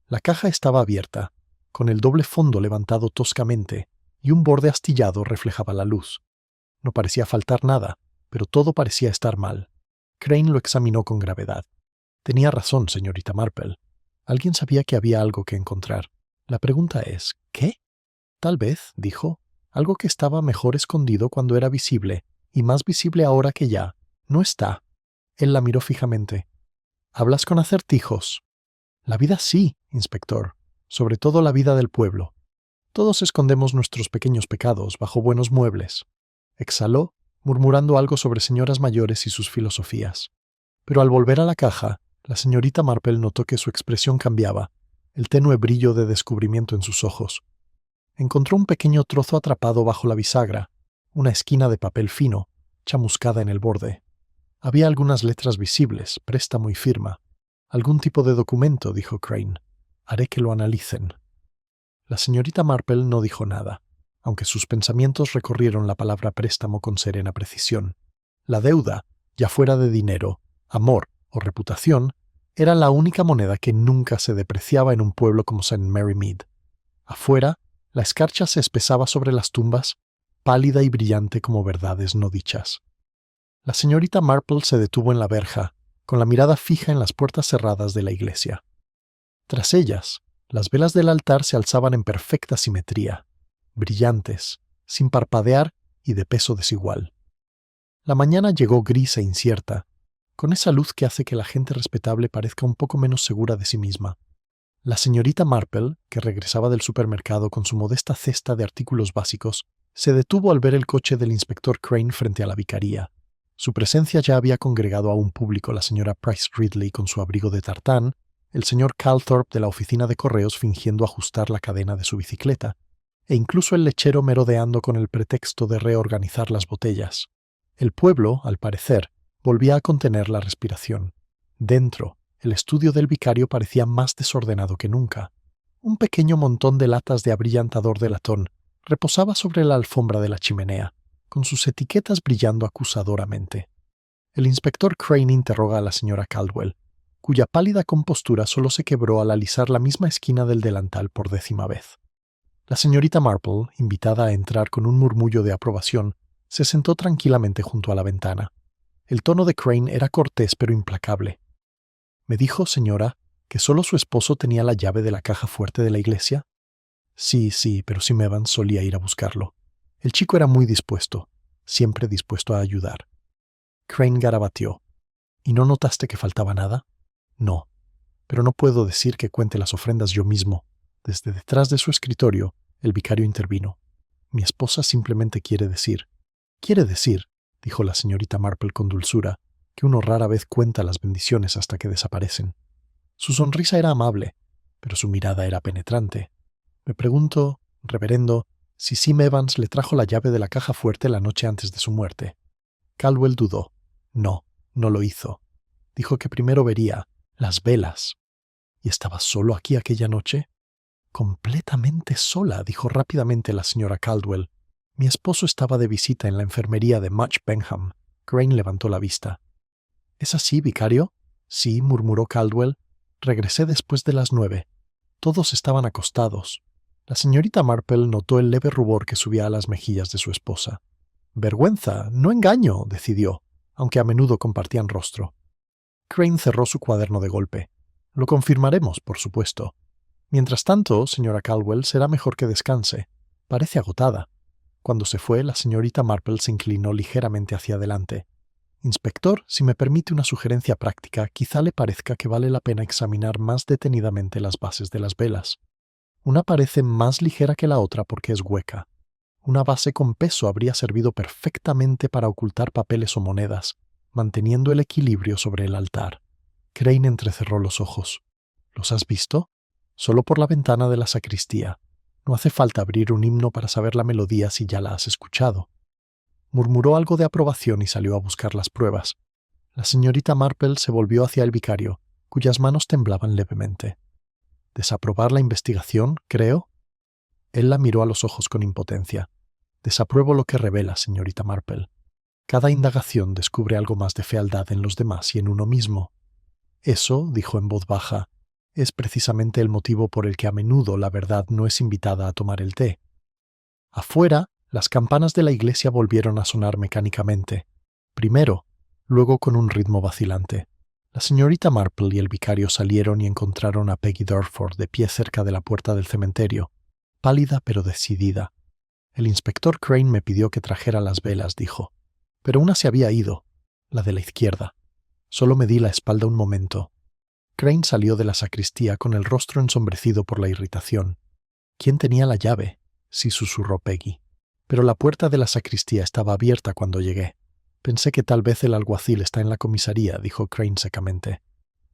La caja estaba abierta, con el doble fondo levantado toscamente, y un borde astillado reflejaba la luz. No parecía faltar nada, pero todo parecía estar mal. Crane lo examinó con gravedad. Tenía razón, señorita Marple. Alguien sabía que había algo que encontrar. La pregunta es, ¿qué? Tal vez, dijo, algo que estaba mejor escondido cuando era visible, y más visible ahora que ya. No está. Él la miró fijamente. ¿Hablas con acertijos? La vida sí, inspector. Sobre todo la vida del pueblo. Todos escondemos nuestros pequeños pecados bajo buenos muebles. Exhaló, murmurando algo sobre señoras mayores y sus filosofías. Pero al volver a la caja, la señorita Marple notó que su expresión cambiaba, el tenue brillo de descubrimiento en sus ojos. Encontró un pequeño trozo atrapado bajo la bisagra, una esquina de papel fino, chamuscada en el borde. Había algunas letras visibles, préstamo y firma. Algún tipo de documento, dijo Crane. Haré que lo analicen. La señorita Marple no dijo nada, aunque sus pensamientos recorrieron la palabra préstamo con serena precisión. La deuda, ya fuera de dinero, amor o reputación, era la única moneda que nunca se depreciaba en un pueblo como St. Mary Mead. Afuera, la escarcha se espesaba sobre las tumbas, pálida y brillante como verdades no dichas. La señorita Marple se detuvo en la verja, con la mirada fija en las puertas cerradas de la iglesia. Tras ellas, las velas del altar se alzaban en perfecta simetría, brillantes, sin parpadear y de peso desigual. La mañana llegó gris e incierta, con esa luz que hace que la gente respetable parezca un poco menos segura de sí misma. La señorita Marple, que regresaba del supermercado con su modesta cesta de artículos básicos, se detuvo al ver el coche del inspector Crane frente a la vicaría. Su presencia ya había congregado a un público, la señora Price Ridley con su abrigo de tartán, el señor Calthorpe de la oficina de correos fingiendo ajustar la cadena de su bicicleta, e incluso el lechero merodeando con el pretexto de reorganizar las botellas. El pueblo, al parecer, volvía a contener la respiración. Dentro, el estudio del vicario parecía más desordenado que nunca. Un pequeño montón de latas de abrillantador de latón reposaba sobre la alfombra de la chimenea, con sus etiquetas brillando acusadoramente. El inspector Crane interroga a la señora Caldwell, cuya pálida compostura solo se quebró al alisar la misma esquina del delantal por 10ª vez. La señorita Marple, invitada a entrar con un murmullo de aprobación, se sentó tranquilamente junto a la ventana. El tono de Crane era cortés pero implacable. «¿Me dijo, señora, que solo su esposo tenía la llave de la caja fuerte de la iglesia?» Sí, pero Sim Evans solía ir a buscarlo. El chico era muy dispuesto, siempre dispuesto a ayudar. Crane garabateó. «¿Y no notaste que faltaba nada?» «No, pero no puedo decir que cuente las ofrendas yo mismo». Desde detrás de su escritorio, el vicario intervino. «Mi esposa simplemente quiere decir», dijo la señorita Marple con dulzura, «que uno rara vez cuenta las bendiciones hasta que desaparecen». Su sonrisa era amable, pero su mirada era penetrante. «Me pregunto, reverendo, si Sim Evans le trajo la llave de la caja fuerte la noche antes de su muerte». Caldwell dudó. No lo hizo. Dijo que primero vería las velas. ¿Y estaba solo aquí aquella noche? Completamente sola, dijo rápidamente la señora Caldwell. Mi esposo estaba de visita en la enfermería de Much Benham. Crane levantó la vista. ¿Es así, vicario? Sí, murmuró Caldwell. Regresé después de las 9. Todos estaban acostados. La señorita Marple notó el leve rubor que subía a las mejillas de su esposa. Vergüenza, no engaño, decidió, aunque a menudo compartían rostro. Crane cerró su cuaderno de golpe. Lo confirmaremos, por supuesto. Mientras tanto, señora Caldwell, será mejor que descanse. Parece agotada. Cuando se fue, la señorita Marple se inclinó ligeramente hacia adelante. Inspector, si me permite una sugerencia práctica, quizá le parezca que vale la pena examinar más detenidamente las bases de las velas. Una parece más ligera que la otra porque es hueca. Una base con peso habría servido perfectamente para ocultar papeles o monedas, manteniendo el equilibrio sobre el altar. Crane entrecerró los ojos. ¿Los has visto? Solo por la ventana de la sacristía. No hace falta abrir un himno para saber la melodía si ya la has escuchado. Murmuró algo de aprobación y salió a buscar las pruebas. La señorita Marple se volvió hacia el vicario, cuyas manos temblaban levemente. ¿Desaprobar la investigación, creo? Él la miró a los ojos con impotencia. Desapruebo lo que revela, señorita Marple. Cada indagación descubre algo más de fealdad en los demás y en uno mismo. Eso, dijo en voz baja, es precisamente el motivo por el que a menudo la verdad no es invitada a tomar el té. Afuera, las campanas de la iglesia volvieron a sonar mecánicamente. Primero, luego con un ritmo vacilante. La señorita Marple y el vicario salieron y encontraron a Peggy Durford de pie cerca de la puerta del cementerio, pálida pero decidida. El inspector Crane me pidió que trajera las velas, dijo. Pero una se había ido, la de la izquierda. Solo me di la espalda un momento. Crane salió de la sacristía con el rostro ensombrecido por la irritación. ¿Quién tenía la llave? Sí, susurró Peggy. Pero la puerta de la sacristía estaba abierta cuando llegué. Pensé que tal vez el alguacil está en la comisaría, dijo Crane secamente.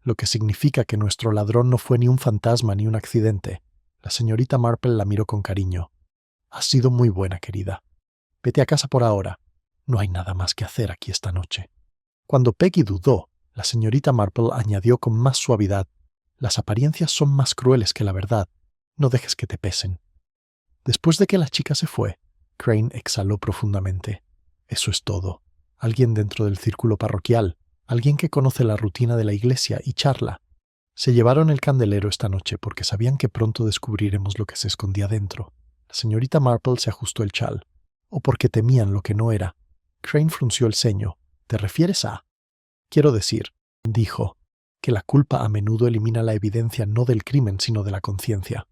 Lo que significa que nuestro ladrón no fue ni un fantasma ni un accidente. La señorita Marple la miró con cariño. Has sido muy buena, querida. Vete a casa por ahora. No hay nada más que hacer aquí esta noche. Cuando Peggy dudó, la señorita Marple añadió con más suavidad. Las apariencias son más crueles que la verdad. No dejes que te pesen. Después de que la chica se fue, Crane exhaló profundamente. Eso es todo. Alguien dentro del círculo parroquial, alguien que conoce la rutina de la iglesia y charla. Se llevaron el candelero esta noche porque sabían que pronto descubriremos lo que se escondía dentro. La señorita Marple se ajustó el chal. O porque temían lo que no era. Crane frunció el ceño. ¿Te refieres a? Quiero decir, dijo, que la culpa a menudo elimina la evidencia no del crimen sino de la conciencia.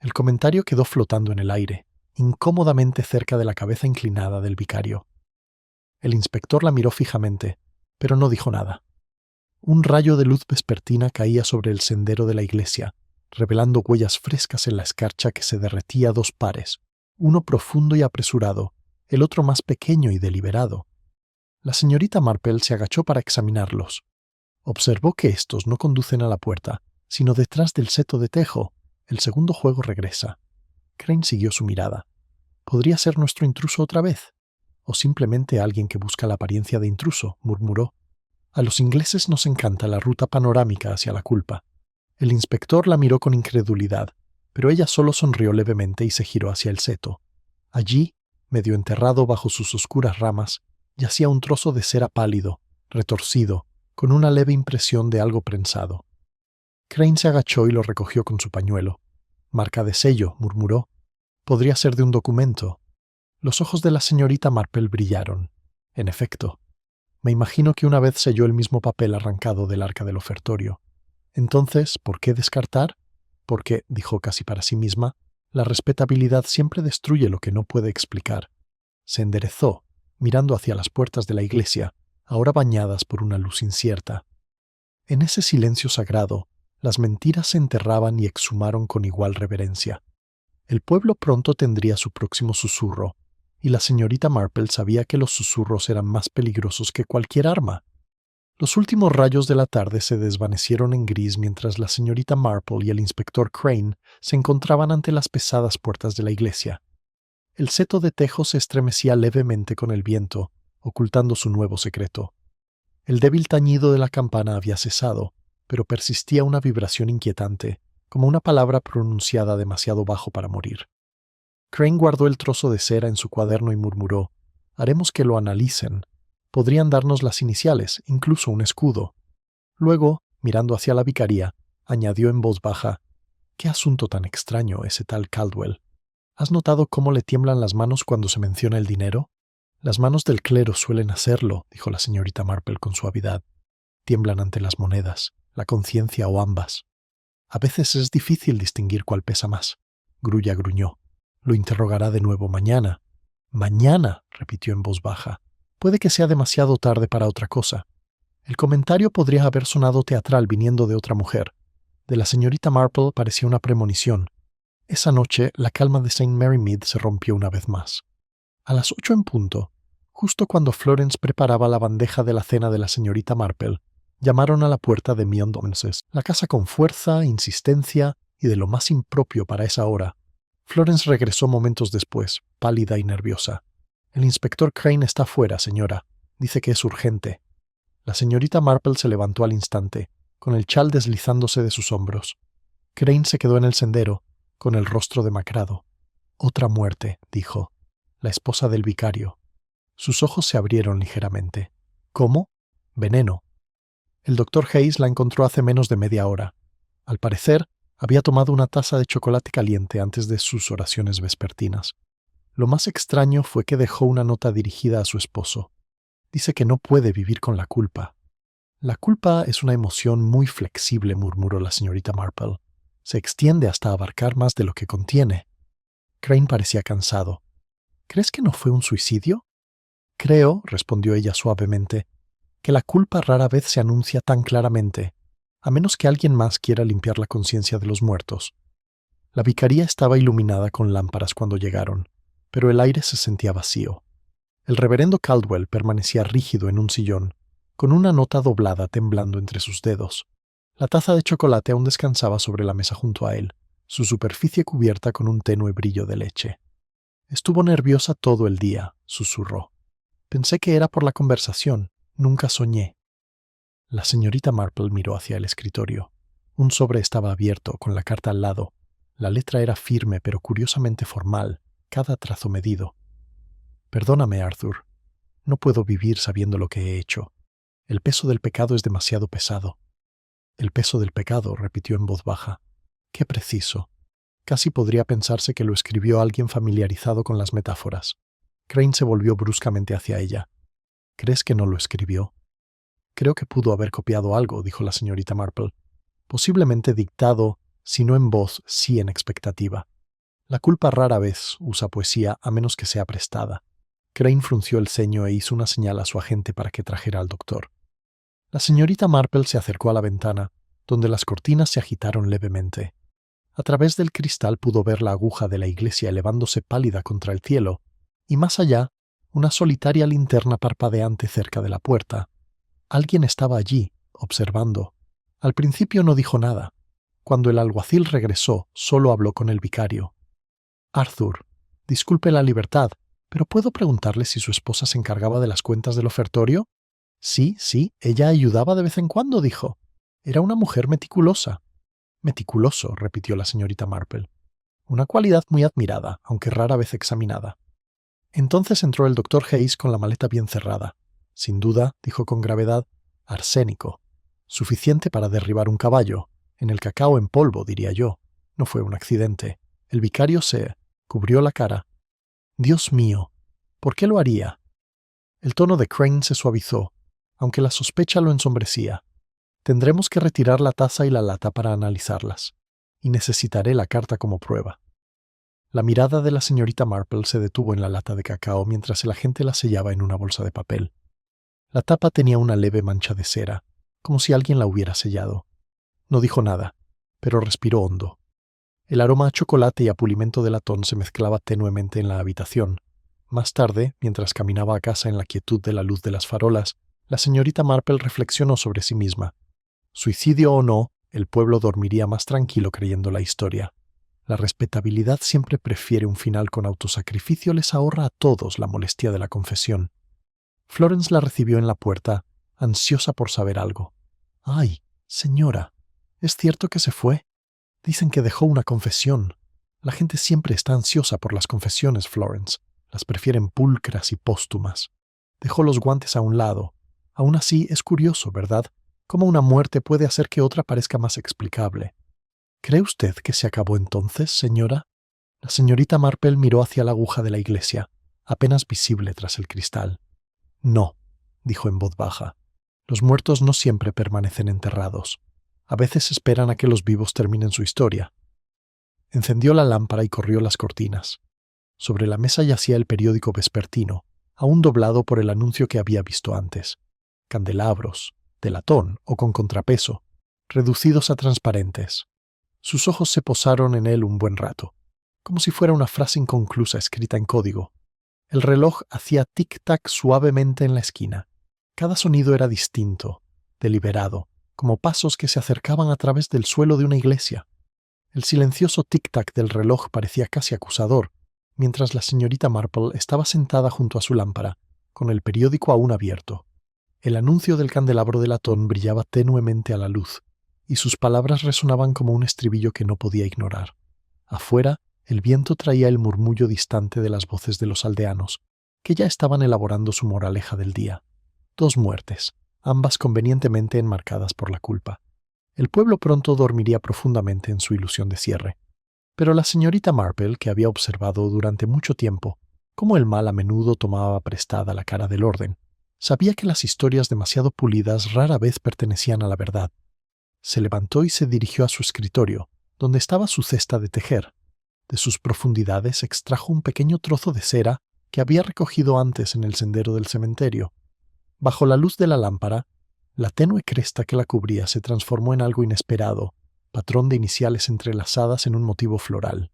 El comentario quedó flotando en el aire, incómodamente cerca de la cabeza inclinada del vicario. El inspector la miró fijamente, pero no dijo nada. Un rayo de luz vespertina caía sobre el sendero de la iglesia, revelando huellas frescas en la escarcha que se derretía a dos pares, uno profundo y apresurado, el otro más pequeño y deliberado. La señorita Marple se agachó para examinarlos. Observó que estos no conducen a la puerta, sino detrás del seto de tejo. El segundo juego regresa. Crane siguió su mirada. ¿Podría ser nuestro intruso otra vez? ¿O simplemente alguien que busca la apariencia de intruso?, murmuró. A los ingleses nos encanta la ruta panorámica hacia la culpa. El inspector la miró con incredulidad, pero ella solo sonrió levemente y se giró hacia el seto. Allí, medio enterrado bajo sus oscuras ramas, yacía un trozo de cera pálido, retorcido, con una leve impresión de algo prensado. Crane se agachó y lo recogió con su pañuelo. «Marca de sello», murmuró. «Podría ser de un documento». Los ojos de la señorita Marple brillaron. En efecto. Me imagino que una vez selló el mismo papel arrancado del arca del ofertorio. Entonces, ¿por qué descartar? Porque, dijo casi para sí misma, la respetabilidad siempre destruye lo que no puede explicar. Se enderezó, mirando hacia las puertas de la iglesia, ahora bañadas por una luz incierta. En ese silencio sagrado, las mentiras se enterraban y exhumaron con igual reverencia. El pueblo pronto tendría su próximo susurro, y la señorita Marple sabía que los susurros eran más peligrosos que cualquier arma. Los últimos rayos de la tarde se desvanecieron en gris mientras la señorita Marple y el inspector Crane se encontraban ante las pesadas puertas de la iglesia. El seto de tejo se estremecía levemente con el viento, ocultando su nuevo secreto. El débil tañido de la campana había cesado, pero persistía una vibración inquietante, como una palabra pronunciada demasiado bajo para morir. Crane guardó el trozo de cera en su cuaderno y murmuró: «Haremos que lo analicen. Podrían darnos las iniciales, incluso un escudo». Luego, mirando hacia la vicaría, añadió en voz baja: «Qué asunto tan extraño ese tal Caldwell. ¿Has notado cómo le tiemblan las manos cuando se menciona el dinero?» «Las manos del clero suelen hacerlo», dijo la señorita Marple con suavidad. «Tiemblan ante las monedas, la conciencia o ambas. A veces es difícil distinguir cuál pesa más». Grulla gruñó. «Lo interrogará de nuevo mañana». «Mañana», repitió en voz baja. «Puede que sea demasiado tarde para otra cosa». El comentario podría haber sonado teatral viniendo de otra mujer. De la señorita Marple parecía una premonición. Esa noche la calma de St. Mary Mead se rompió una vez más. A las 8 en punto, justo cuando Florence preparaba la bandeja de la cena de la señorita Marple, llamaron a la puerta de Meondomenses, la casa con fuerza, insistencia y de lo más impropio para esa hora. Florence regresó momentos después, pálida y nerviosa. «El inspector Crane está fuera, señora. Dice que es urgente». La señorita Marple se levantó al instante, con el chal deslizándose de sus hombros. Crane se quedó en el sendero, con el rostro demacrado. «Otra muerte», dijo. «La esposa del vicario». Sus ojos se abrieron ligeramente. «¿Cómo?» «Veneno». El doctor Hayes la encontró hace menos de media hora. Al parecer, había tomado una taza de chocolate caliente antes de sus oraciones vespertinas. Lo más extraño fue que dejó una nota dirigida a su esposo. Dice que no puede vivir con la culpa. «La culpa es una emoción muy flexible», murmuró la señorita Marple. «Se extiende hasta abarcar más de lo que contiene». Crane parecía cansado. «¿Crees que no fue un suicidio?» «Creo», respondió ella suavemente, «que la culpa rara vez se anuncia tan claramente, a menos que alguien más quiera limpiar la conciencia de los muertos». La vicaría estaba iluminada con lámparas cuando llegaron, pero el aire se sentía vacío. El reverendo Caldwell permanecía rígido en un sillón, con una nota doblada temblando entre sus dedos. La taza de chocolate aún descansaba sobre la mesa junto a él, su superficie cubierta con un tenue brillo de leche. «Estuvo nerviosa todo el día», susurró. «Pensé que era por la conversación. Nunca soñé». La señorita Marple miró hacia el escritorio. Un sobre estaba abierto, con la carta al lado. La letra era firme pero curiosamente formal, cada trazo medido. «Perdóname, Arthur. No puedo vivir sabiendo lo que he hecho. El peso del pecado es demasiado pesado». «El peso del pecado», repitió en voz baja. «Qué preciso. Casi podría pensarse que lo escribió alguien familiarizado con las metáforas». Crane se volvió bruscamente hacia ella. «¿Crees que no lo escribió?» «Creo que pudo haber copiado algo», dijo la señorita Marple. «Posiblemente dictado, si no en voz, sí en expectativa. La culpa rara vez usa poesía a menos que sea prestada». Crane frunció el ceño e hizo una señal a su agente para que trajera al doctor. La señorita Marple se acercó a la ventana, donde las cortinas se agitaron levemente. A través del cristal pudo ver la aguja de la iglesia elevándose pálida contra el cielo, y más allá, una solitaria linterna parpadeante cerca de la puerta. Alguien estaba allí, observando. Al principio no dijo nada. Cuando el alguacil regresó, solo habló con el vicario. «Arthur, disculpe la libertad, pero ¿puedo preguntarle si su esposa se encargaba de las cuentas del ofertorio?» «Sí, ella ayudaba de vez en cuando», dijo. «Era una mujer meticulosa». «Meticuloso», repitió la señorita Marple. «Una cualidad muy admirada, aunque rara vez examinada». Entonces entró el doctor Hayes con la maleta bien cerrada. Sin duda, dijo con gravedad, arsénico. Suficiente para derribar un caballo. En el cacao en polvo, diría yo. No fue un accidente. El vicario se cubrió la cara. Dios mío, ¿por qué lo haría? El tono de Crane se suavizó, aunque la sospecha lo ensombrecía. Tendremos que retirar la taza y la lata para analizarlas, y necesitaré la carta como prueba. La mirada de la señorita Marple se detuvo en la lata de cacao mientras el agente la sellaba en una bolsa de papel. La tapa tenía una leve mancha de cera, como si alguien la hubiera sellado. No dijo nada, pero respiró hondo. El aroma a chocolate y a pulimento de latón se mezclaba tenuemente en la habitación. Más tarde, mientras caminaba a casa en la quietud de la luz de las farolas, la señorita Marple reflexionó sobre sí misma. Suicidio o no, el pueblo dormiría más tranquilo creyendo la historia. La respetabilidad siempre prefiere un final con autosacrificio, les ahorra a todos la molestia de la confesión. Florence la recibió en la puerta, ansiosa por saber algo. «Ay, señora, ¿es cierto que se fue? Dicen que dejó una confesión. La gente siempre está ansiosa por las confesiones, Florence. Las prefieren pulcras y póstumas. Dejó los guantes a un lado. Aún así, es curioso, ¿verdad? Cómo una muerte puede hacer que otra parezca más explicable. ¿Cree usted que se acabó entonces, señora?» La señorita Marple miró hacia la aguja de la iglesia, apenas visible tras el cristal. «No», dijo en voz baja. «Los muertos no siempre permanecen enterrados. A veces esperan a que los vivos terminen su historia». Encendió la lámpara y corrió las cortinas. Sobre la mesa yacía el periódico vespertino, aún doblado por el anuncio que había visto antes. Candelabros, de latón o con contrapeso, reducidos a transparentes. Sus ojos se posaron en él un buen rato, como si fuera una frase inconclusa escrita en código. El reloj hacía tic-tac suavemente en la esquina. Cada sonido era distinto, deliberado, como pasos que se acercaban a través del suelo de una iglesia. El silencioso tic-tac del reloj parecía casi acusador, mientras la señorita Marple estaba sentada junto a su lámpara, con el periódico aún abierto. El anuncio del candelabro de latón brillaba tenuemente a la luz, y sus palabras resonaban como un estribillo que no podía ignorar. Afuera, el viento traía el murmullo distante de las voces de los aldeanos, que ya estaban elaborando su moraleja del día. 2 muertes, ambas convenientemente enmarcadas por la culpa. El pueblo pronto dormiría profundamente en su ilusión de cierre. Pero la señorita Marple, que había observado durante mucho tiempo cómo el mal a menudo tomaba prestada la cara del orden, sabía que las historias demasiado pulidas rara vez pertenecían a la verdad. Se levantó y se dirigió a su escritorio, donde estaba su cesta de tejer. De sus profundidades extrajo un pequeño trozo de cera que había recogido antes en el sendero del cementerio. Bajo la luz de la lámpara, la tenue cresta que la cubría se transformó en algo inesperado, patrón de iniciales entrelazadas en un motivo floral.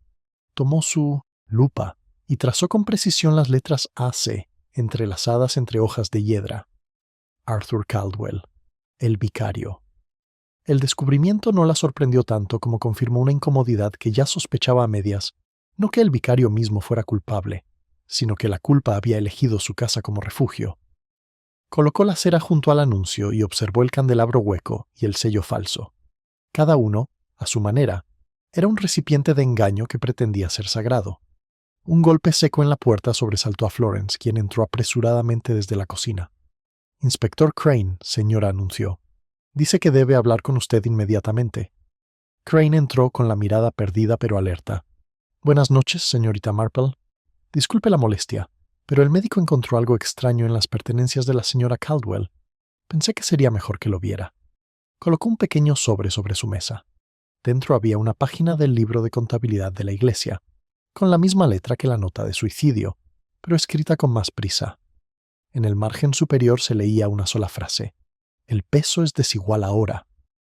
Tomó su lupa y trazó con precisión las letras AC, entrelazadas entre hojas de hiedra. Arthur Caldwell, el vicario. El descubrimiento no la sorprendió tanto como confirmó una incomodidad que ya sospechaba a medias, no que el vicario mismo fuera culpable, sino que la culpa había elegido su casa como refugio. Colocó la cera junto al anuncio y observó el candelabro hueco y el sello falso. Cada uno, a su manera, era un recipiente de engaño que pretendía ser sagrado. Un golpe seco en la puerta sobresaltó a Florence, quien entró apresuradamente desde la cocina. «Inspector Crane», señora anunció. «Dice que debe hablar con usted inmediatamente». Crane entró con la mirada perdida pero alerta. «Buenas noches, señorita Marple. Disculpe la molestia, pero el médico encontró algo extraño en las pertenencias de la señora Caldwell. Pensé que sería mejor que lo viera». Colocó un pequeño sobre su mesa. Dentro había una página del libro de contabilidad de la iglesia, con la misma letra que la nota de suicidio, pero escrita con más prisa. En el margen superior se leía una sola frase. «El peso es desigual ahora.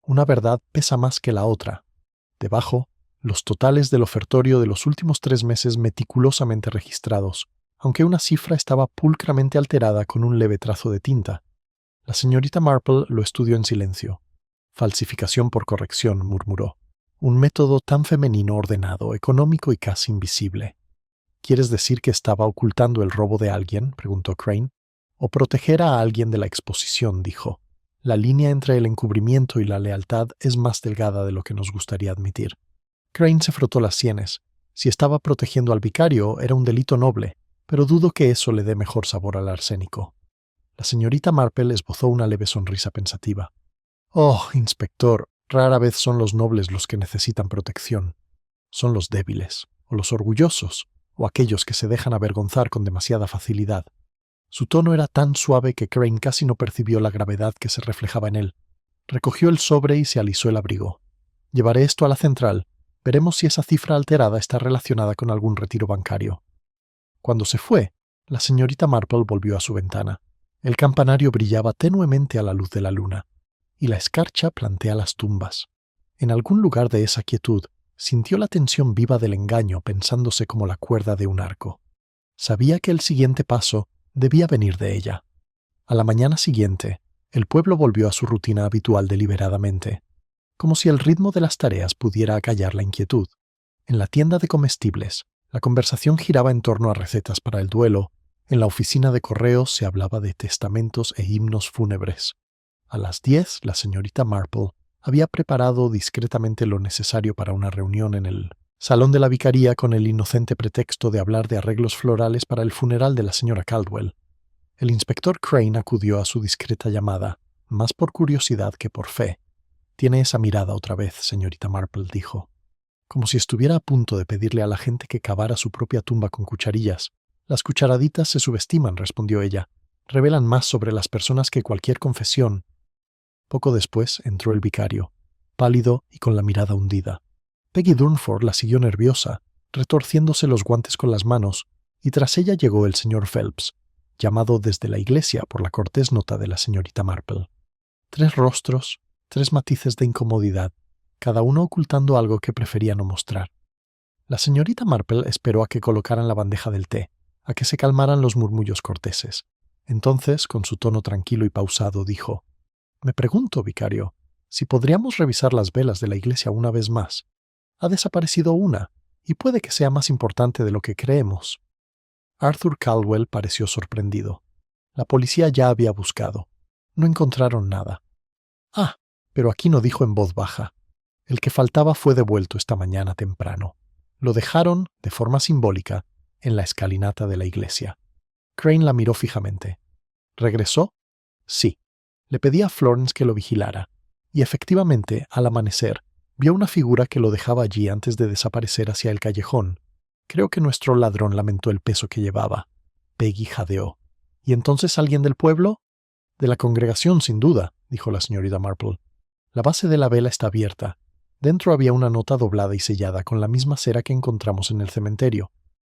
Una verdad pesa más que la otra». Debajo, los totales del ofertorio de los últimos 3 meses meticulosamente registrados, aunque una cifra estaba pulcramente alterada con un leve trazo de tinta. La señorita Marple lo estudió en silencio. «Falsificación por corrección», murmuró. «Un método tan femenino, ordenado, económico y casi invisible». «¿Quieres decir que estaba ocultando el robo de alguien?», preguntó Crane. «O proteger a alguien de la exposición», dijo. «La línea entre el encubrimiento y la lealtad es más delgada de lo que nos gustaría admitir». Crane se frotó las sienes. Si estaba protegiendo al vicario, era un delito noble, pero dudo que eso le dé mejor sabor al arsénico. La señorita Marple esbozó una leve sonrisa pensativa. «Oh, inspector, rara vez son los nobles los que necesitan protección. Son los débiles, o los orgullosos, o aquellos que se dejan avergonzar con demasiada facilidad». Su tono era tan suave que Crane casi no percibió la gravedad que se reflejaba en él. Recogió el sobre y se alisó el abrigo. «Llevaré esto a la central. Veremos si esa cifra alterada está relacionada con algún retiro bancario». Cuando se fue, la señorita Marple volvió a su ventana. El campanario brillaba tenuemente a la luz de la luna, y la escarcha plantea las tumbas. En algún lugar de esa quietud, sintió la tensión viva del engaño pensándose como la cuerda de un arco. Sabía que el siguiente paso debía venir de ella. A la mañana siguiente, el pueblo volvió a su rutina habitual deliberadamente, como si el ritmo de las tareas pudiera acallar la inquietud. En la tienda de comestibles, la conversación giraba en torno a recetas para el duelo. En la oficina de correos se hablaba de testamentos e himnos fúnebres. A las 10, la señorita Marple había preparado discretamente lo necesario para una reunión en el salón de la vicaría con el inocente pretexto de hablar de arreglos florales para el funeral de la señora Caldwell. El inspector Crane acudió a su discreta llamada, más por curiosidad que por fe. «Tiene esa mirada otra vez, señorita Marple», dijo. Como si estuviera a punto de pedirle a la gente que cavara su propia tumba con cucharillas. «Las cucharaditas se subestiman», respondió ella. «Revelan más sobre las personas que cualquier confesión». Poco después entró el vicario, pálido y con la mirada hundida. Peggy Durnford la siguió nerviosa, retorciéndose los guantes con las manos, y tras ella llegó el señor Phelps, llamado desde la iglesia por la cortés nota de la señorita Marple. 3 rostros, 3 matices de incomodidad, cada uno ocultando algo que prefería no mostrar. La señorita Marple esperó a que colocaran la bandeja del té, a que se calmaran los murmullos corteses. Entonces, con su tono tranquilo y pausado, dijo: «Me pregunto, vicario, si podríamos revisar las velas de la iglesia una vez más. Ha desaparecido una, y puede que sea más importante de lo que creemos». Arthur Caldwell pareció sorprendido. La policía ya había buscado. No encontraron nada. «Ah, pero aquí no», dijo en voz baja. «El que faltaba fue devuelto esta mañana temprano. Lo dejaron, de forma simbólica, en la escalinata de la iglesia». Crane la miró fijamente. «¿Regresó?» «Sí. Le pedí a Florence que lo vigilara, y efectivamente, al amanecer, vio una figura que lo dejaba allí antes de desaparecer hacia el callejón. Creo que nuestro ladrón lamentó el peso que llevaba». Peggy jadeó. «¿Y entonces alguien del pueblo?» «De la congregación, sin duda», dijo la señorita Marple. «La base de la vela está abierta. Dentro había una nota doblada y sellada con la misma cera que encontramos en el cementerio.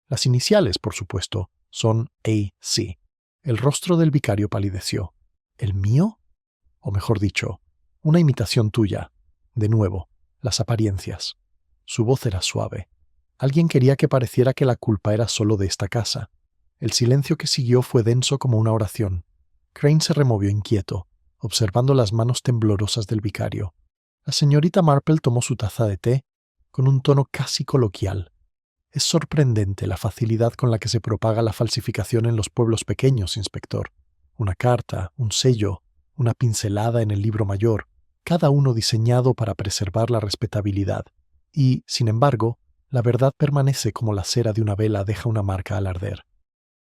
Las iniciales, por supuesto, son A.C. El rostro del vicario palideció. «¿El mío? O mejor dicho, una imitación tuya. De nuevo, las apariencias». Su voz era suave. Alguien quería que pareciera que la culpa era solo de esta casa. El silencio que siguió fue denso como una oración. Crane se removió inquieto, observando las manos temblorosas del vicario. La señorita Marple tomó su taza de té con un tono casi coloquial. «Es sorprendente la facilidad con la que se propaga la falsificación en los pueblos pequeños, inspector. Una carta, un sello, una pincelada en el libro mayor, cada uno diseñado para preservar la respetabilidad. Y, sin embargo, la verdad permanece como la cera de una vela deja una marca al arder».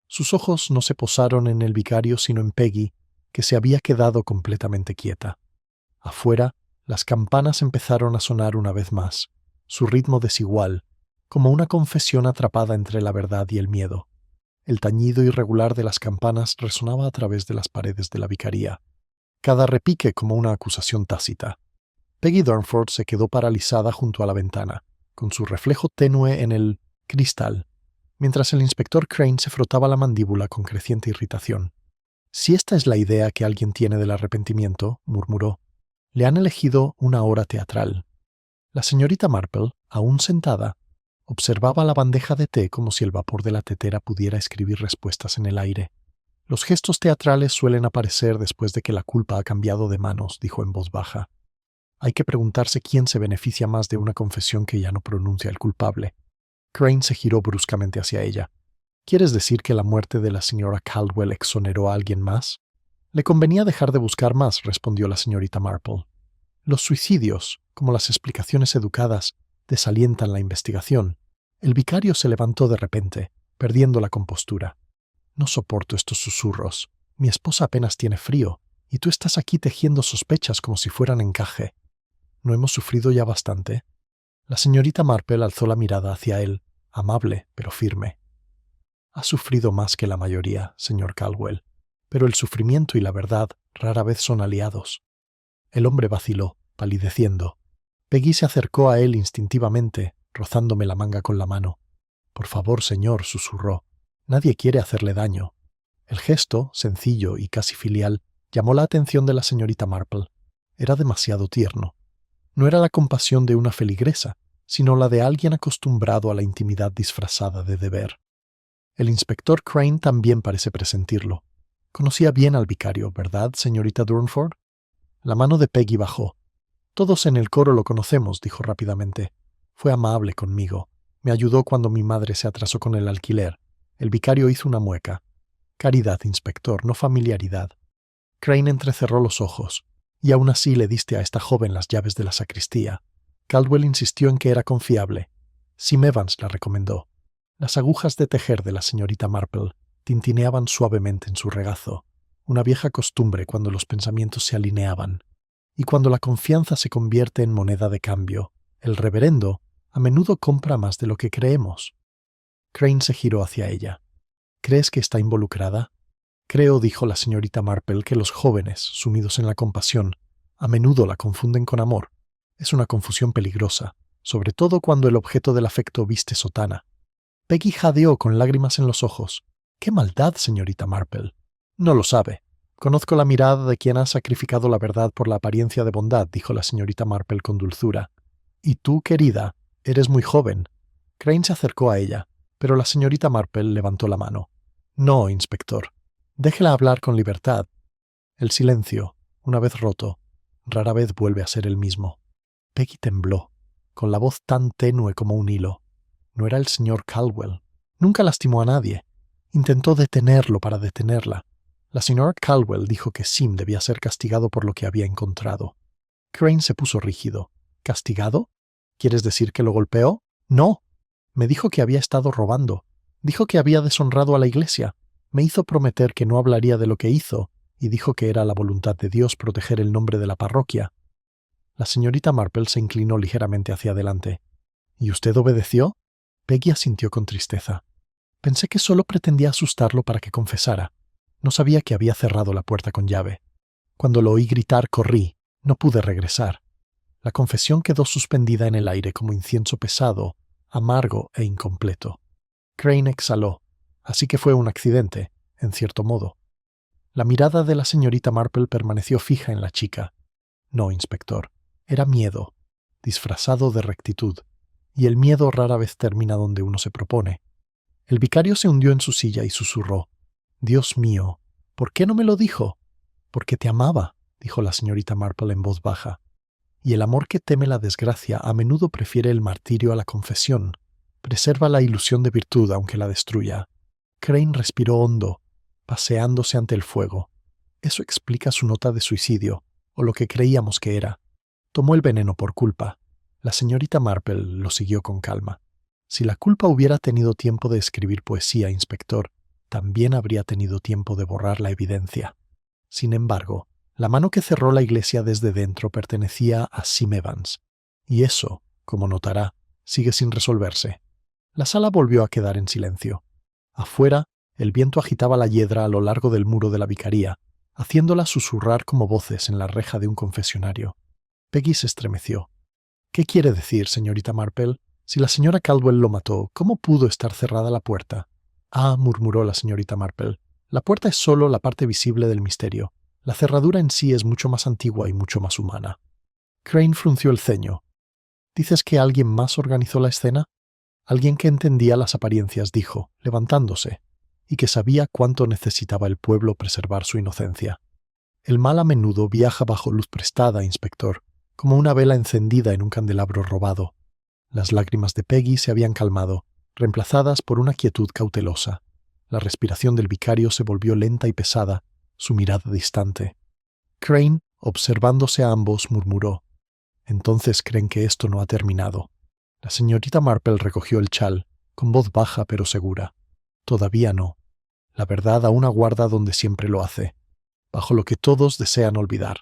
Sus ojos no se posaron en el vicario sino en Peggy, que se había quedado completamente quieta. Afuera, las campanas empezaron a sonar una vez más, su ritmo desigual, como una confesión atrapada entre la verdad y el miedo. El tañido irregular de las campanas resonaba a través de las paredes de la vicaría, cada repique como una acusación tácita. Peggy Durnford se quedó paralizada junto a la ventana, con su reflejo tenue en el cristal, mientras el inspector Crane se frotaba la mandíbula con creciente irritación. «Si esta es la idea que alguien tiene del arrepentimiento», murmuró, «le han elegido una hora teatral». La señorita Marple, aún sentada, observaba la bandeja de té como si el vapor de la tetera pudiera escribir respuestas en el aire. «Los gestos teatrales suelen aparecer después de que la culpa ha cambiado de manos», dijo en voz baja. «Hay que preguntarse quién se beneficia más de una confesión que ya no pronuncia el culpable». Crane se giró bruscamente hacia ella. «¿Quieres decir que la muerte de la señora Caldwell exoneró a alguien más?» «Le convenía dejar de buscar más», respondió la señorita Marple. «Los suicidios, como las explicaciones educadas, desalientan la investigación». El vicario se levantó de repente, perdiendo la compostura. «No soporto estos susurros. Mi esposa apenas tiene frío, y tú estás aquí tejiendo sospechas como si fueran encaje. ¿No hemos sufrido ya bastante? La señorita Marple alzó la mirada hacia él, amable pero firme. Ha sufrido más que la mayoría, señor Caldwell, pero el sufrimiento y la verdad rara vez son aliados. El hombre vaciló, palideciendo. Peggy se acercó a él instintivamente, rozándome la manga con la mano. Por favor, señor, susurró. Nadie quiere hacerle daño. El gesto, sencillo y casi filial, llamó la atención de la señorita Marple. Era demasiado tierno. No era la compasión de una feligresa, sino la de alguien acostumbrado a la intimidad disfrazada de deber. El inspector Crane también parece presentirlo. Conocía bien al vicario, ¿verdad, señorita Durnford? La mano de Peggy bajó. Todos en el coro lo conocemos, dijo rápidamente. Fue amable conmigo. Me ayudó cuando mi madre se atrasó con el alquiler. El vicario hizo una mueca. Caridad, inspector, no familiaridad. Crane entrecerró los ojos. Y aún así le diste a esta joven las llaves de la sacristía. Caldwell insistió en que era confiable. Sim Evans la recomendó. Las agujas de tejer de la señorita Marple tintineaban suavemente en su regazo, una vieja costumbre cuando los pensamientos se alineaban. Y cuando la confianza se convierte en moneda de cambio, el reverendo a menudo compra más de lo que creemos. Crane se giró hacia ella. ¿Crees que está involucrada? Creo, dijo la señorita Marple, que los jóvenes, sumidos en la compasión, a menudo la confunden con amor. Es una confusión peligrosa, sobre todo cuando el objeto del afecto viste sotana. Peggy jadeó con lágrimas en los ojos. ¡Qué maldad, señorita Marple! No lo sabe. Conozco la mirada de quien ha sacrificado la verdad por la apariencia de bondad, dijo la señorita Marple con dulzura. Y tú, querida, eres muy joven. Crane se acercó a ella, pero la señorita Marple levantó la mano. No, inspector. Déjela hablar con libertad. El silencio, una vez roto, rara vez vuelve a ser el mismo. Peggy tembló, con la voz tan tenue como un hilo. No era el señor Caldwell. Nunca lastimó a nadie. Intentó detenerlo para detenerla. La señora Caldwell dijo que Sim debía ser castigado por lo que había encontrado. Crane se puso rígido. ¿Castigado? ¿Quieres decir que lo golpeó? No. Me dijo que había estado robando. Dijo que había deshonrado a la iglesia. Me hizo prometer que no hablaría de lo que hizo, y dijo que era la voluntad de Dios proteger el nombre de la parroquia. La señorita Marple se inclinó ligeramente hacia adelante. ¿Y usted obedeció? Peggy asintió con tristeza. Pensé que solo pretendía asustarlo para que confesara. No sabía que había cerrado la puerta con llave. Cuando lo oí gritar, corrí. No pude regresar. La confesión quedó suspendida en el aire como incienso pesado, amargo e incompleto. Crane exhaló. Así que fue un accidente, en cierto modo. La mirada de la señorita Marple permaneció fija en la chica. No, inspector. Era miedo, disfrazado de rectitud. Y el miedo rara vez termina donde uno se propone. El vicario se hundió en su silla y susurró. Dios mío, ¿por qué no me lo dijo? Porque te amaba, dijo la señorita Marple en voz baja. Y el amor que teme la desgracia a menudo prefiere el martirio a la confesión. Preserva la ilusión de virtud aunque la destruya. Crane respiró hondo, paseándose ante el fuego. Eso explica su nota de suicidio, o lo que creíamos que era. Tomó el veneno por culpa. La señorita Marple lo siguió con calma. Si la culpa hubiera tenido tiempo de escribir poesía, inspector, también habría tenido tiempo de borrar la evidencia. Sin embargo, la mano que cerró la iglesia desde dentro pertenecía a Sim Evans. Y eso, como notará, sigue sin resolverse. La sala volvió a quedar en silencio. Afuera, el viento agitaba la hiedra a lo largo del muro de la vicaría, haciéndola susurrar como voces en la reja de un confesionario. Peggy se estremeció. ¿Qué quiere decir, señorita Marple? Si la señora Caldwell lo mató, ¿cómo pudo estar cerrada la puerta? Ah, murmuró la señorita Marple. La puerta es solo la parte visible del misterio. La cerradura en sí es mucho más antigua y mucho más humana. Crane frunció el ceño. ¿Dices que alguien más organizó la escena? Alguien que entendía las apariencias, dijo, levantándose, y que sabía cuánto necesitaba el pueblo preservar su inocencia. El mal a menudo viaja bajo luz prestada, inspector, como una vela encendida en un candelabro robado. Las lágrimas de Peggy se habían calmado, reemplazadas por una quietud cautelosa. La respiración del vicario se volvió lenta y pesada, su mirada distante. Crane, observándose a ambos, murmuró: «Entonces creen que esto no ha terminado». La señorita Marple recogió el chal, con voz baja pero segura. «Todavía no». La verdad aún aguarda donde siempre lo hace, bajo lo que todos desean olvidar.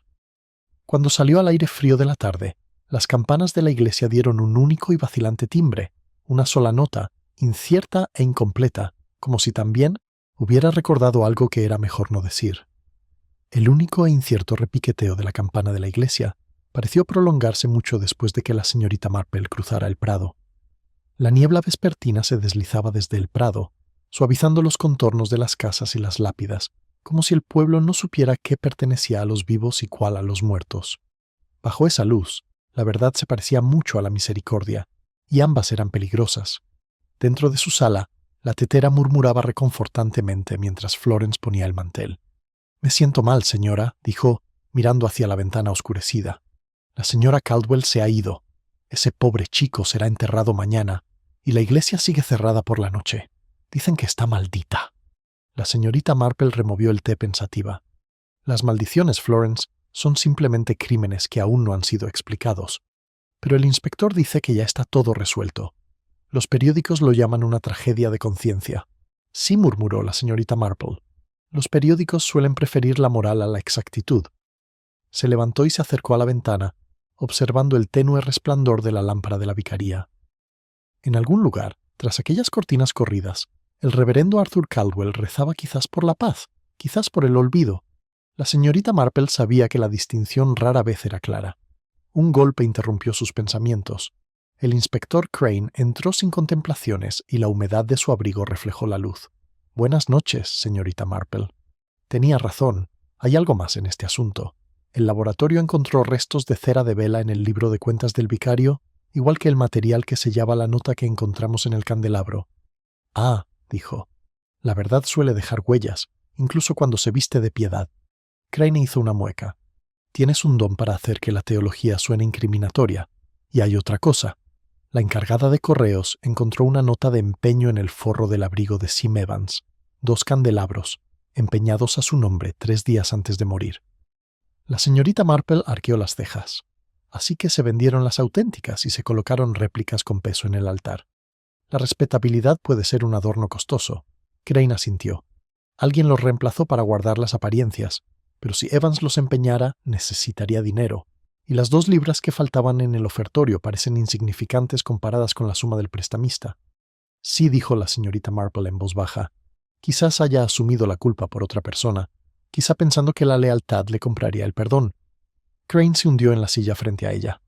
Cuando salió al aire frío de la tarde, las campanas de la iglesia dieron un único y vacilante timbre, una sola nota, incierta e incompleta, como si también hubiera recordado algo que era mejor no decir. El único e incierto repiqueteo de la campana de la iglesia pareció prolongarse mucho después de que la señorita Marple cruzara el prado. La niebla vespertina se deslizaba desde el prado, suavizando los contornos de las casas y las lápidas, como si el pueblo no supiera qué pertenecía a los vivos y cuál a los muertos. Bajo esa luz, la verdad se parecía mucho a la misericordia, y ambas eran peligrosas. Dentro de su sala, la tetera murmuraba reconfortantemente mientras Florence ponía el mantel. «Me siento mal, señora», dijo, mirando hacia la ventana oscurecida. «La señora Caldwell se ha ido. Ese pobre chico será enterrado mañana, y la iglesia sigue cerrada por la noche. Dicen que está maldita». La señorita Marple removió el té pensativa. «Las maldiciones, Florence, son simplemente crímenes que aún no han sido explicados. Pero el inspector dice que ya está todo resuelto. Los periódicos lo llaman una tragedia de conciencia». «Sí», murmuró la señorita Marple. «Los periódicos suelen preferir la moral a la exactitud». Se levantó y se acercó a la ventana, observando el tenue resplandor de la lámpara de la vicaría. En algún lugar, tras aquellas cortinas corridas, el reverendo Arthur Caldwell rezaba quizás por la paz, quizás por el olvido. La señorita Marple sabía que la distinción rara vez era clara. Un golpe interrumpió sus pensamientos. El inspector Crane entró sin contemplaciones y la humedad de su abrigo reflejó la luz. «Buenas noches, señorita Marple». Tenía razón. Hay algo más en este asunto. El laboratorio encontró restos de cera de vela en el libro de cuentas del vicario, igual que el material que sellaba la nota que encontramos en el candelabro. «Ah», dijo, «la verdad suele dejar huellas, incluso cuando se viste de piedad». Crane hizo una mueca. «Tienes un don para hacer que la teología suene incriminatoria. Y hay otra cosa. La encargada de correos encontró una nota de empeño en el forro del abrigo de Sim Evans, 2 candelabros, empeñados a su nombre 3 días antes de morir». La señorita Marple arqueó las cejas. Así que se vendieron las auténticas y se colocaron réplicas con peso en el altar. La respetabilidad puede ser un adorno costoso. Crane asintió. Alguien los reemplazó para guardar las apariencias, pero si Evans los empeñara, necesitaría dinero, y las 2 libras que faltaban en el ofertorio parecen insignificantes comparadas con la suma del prestamista. «Sí», dijo la señorita Marple en voz baja. «Quizás haya asumido la culpa por otra persona, quizá pensando que la lealtad le compraría el perdón». Crane se hundió en la silla frente a ella.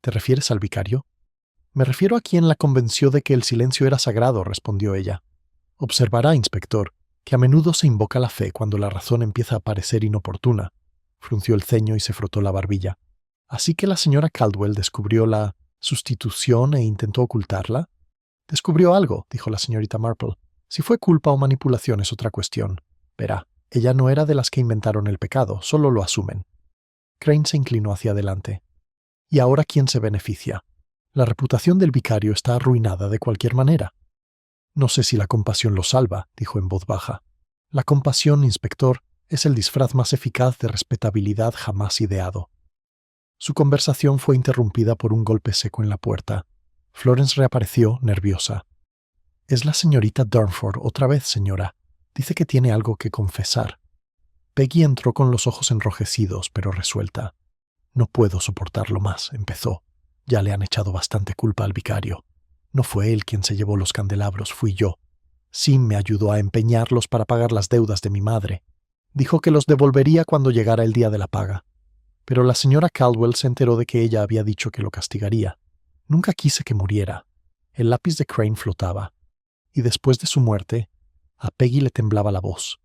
«¿Te refieres al vicario?» «Me refiero a quien la convenció de que el silencio era sagrado», respondió ella. «Observará, inspector, que a menudo se invoca la fe cuando la razón empieza a parecer inoportuna». Frunció el ceño y se frotó la barbilla. «Así que la señora Caldwell descubrió la sustitución e intentó ocultarla». «Descubrió algo», dijo la señorita Marple. «Si fue culpa o manipulación es otra cuestión. Verá, ella no era de las que inventaron el pecado, solo lo asumen». Crane se inclinó hacia adelante. «¿Y ahora quién se beneficia? La reputación del vicario está arruinada de cualquier manera». «No sé si la compasión lo salva», dijo en voz baja. «La compasión, inspector, es el disfraz más eficaz de respetabilidad jamás ideado». Su conversación fue interrumpida por un golpe seco en la puerta. Florence reapareció, nerviosa. «Es la señorita Durnford otra vez, señora. Dice que tiene algo que confesar». Peggy entró con los ojos enrojecidos, pero resuelta. «No puedo soportarlo más», empezó. «Ya le han echado bastante culpa al vicario. No fue él quien se llevó los candelabros, fui yo. Sim me ayudó a empeñarlos para pagar las deudas de mi madre. Dijo que los devolvería cuando llegara el día de la paga. Pero la señora Caldwell se enteró de que ella había dicho que lo castigaría. Nunca quise que muriera». El lápiz de Crane flotaba. «Y después de su muerte, a Peggy le temblaba la voz.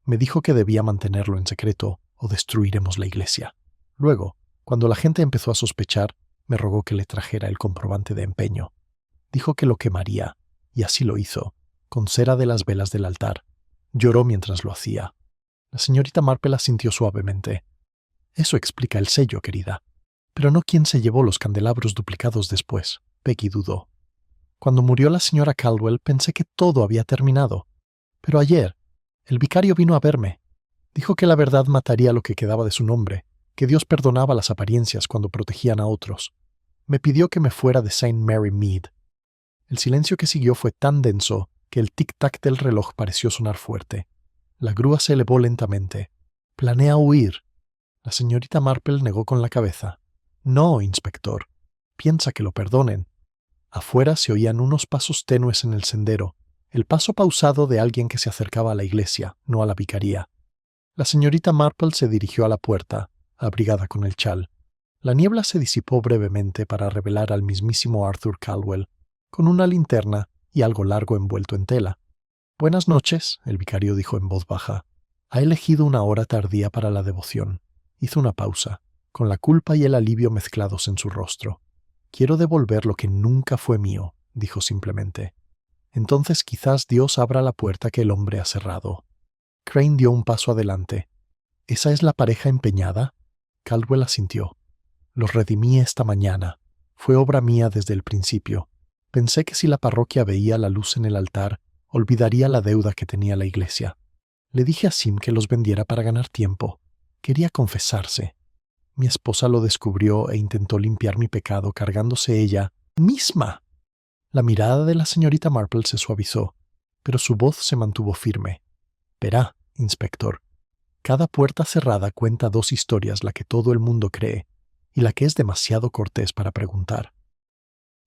Me dijo que debía mantenerlo en secreto o destruiremos la iglesia. Luego, cuando la gente empezó a sospechar, me rogó que le trajera el comprobante de empeño. Dijo que lo quemaría, y así lo hizo, con cera de las velas del altar. Lloró mientras lo hacía». La señorita Marple asintió suavemente. «Eso explica el sello, querida. Pero no quién se llevó los candelabros duplicados después». Peggy dudó. «Cuando murió la señora Caldwell pensé que todo había terminado. Pero ayer, el vicario vino a verme. Dijo que la verdad mataría lo que quedaba de su nombre, que Dios perdonaba las apariencias cuando protegían a otros. Me pidió que me fuera de St. Mary Mead». El silencio que siguió fue tan denso que el tic-tac del reloj pareció sonar fuerte. La grúa se elevó lentamente. «Planea huir». La señorita Marple negó con la cabeza. «No, inspector. Piensa que lo perdonen». Afuera se oían unos pasos tenues en el sendero, el paso pausado de alguien que se acercaba a la iglesia, no a la vicaría. La señorita Marple se dirigió a la puerta, abrigada con el chal. La niebla se disipó brevemente para revelar al mismísimo Arthur Caldwell, con una linterna y algo largo envuelto en tela. «Buenas noches», el vicario dijo en voz baja. «Ha elegido una hora tardía para la devoción». Hizo una pausa, con la culpa y el alivio mezclados en su rostro. «Quiero devolver lo que nunca fue mío», dijo simplemente. «Entonces quizás Dios abra la puerta que el hombre ha cerrado». Crane dio un paso adelante. «¿Esa es la pareja empeñada?» Caldwell asintió. «Los redimí esta mañana. Fue obra mía desde el principio. Pensé que si la parroquia veía la luz en el altar, olvidaría la deuda que tenía la iglesia. Le dije a Sim que los vendiera para ganar tiempo. Quería confesarse. Mi esposa lo descubrió e intentó limpiar mi pecado cargándose ella misma». La mirada de la señorita Marple se suavizó, pero su voz se mantuvo firme. «Verá, inspector, cada puerta cerrada cuenta dos historias, la que todo el mundo cree y la que es demasiado cortés para preguntar».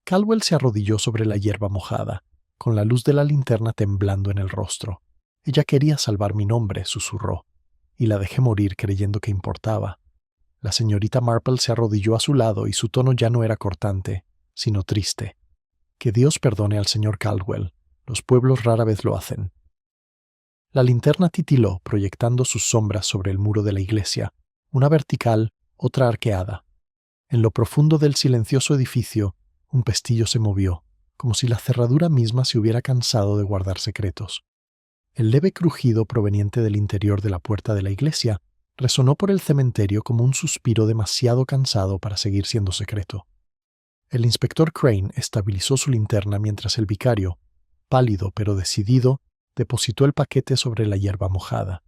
Caldwell se arrodilló sobre la hierba mojada, con la luz de la linterna temblando en el rostro. «Ella quería salvar mi nombre», susurró, «y la dejé morir creyendo que importaba». La señorita Marple se arrodilló a su lado y su tono ya no era cortante, sino triste. «Que Dios perdone al señor Caldwell. Los pueblos rara vez lo hacen». La linterna titiló, proyectando sus sombras sobre el muro de la iglesia, una vertical, otra arqueada. En lo profundo del silencioso edificio, un pestillo se movió, como si la cerradura misma se hubiera cansado de guardar secretos. El leve crujido proveniente del interior de la puerta de la iglesia resonó por el cementerio como un suspiro demasiado cansado para seguir siendo secreto. El inspector Crane estabilizó su linterna mientras el vicario, pálido pero decidido, depositó el paquete sobre la hierba mojada.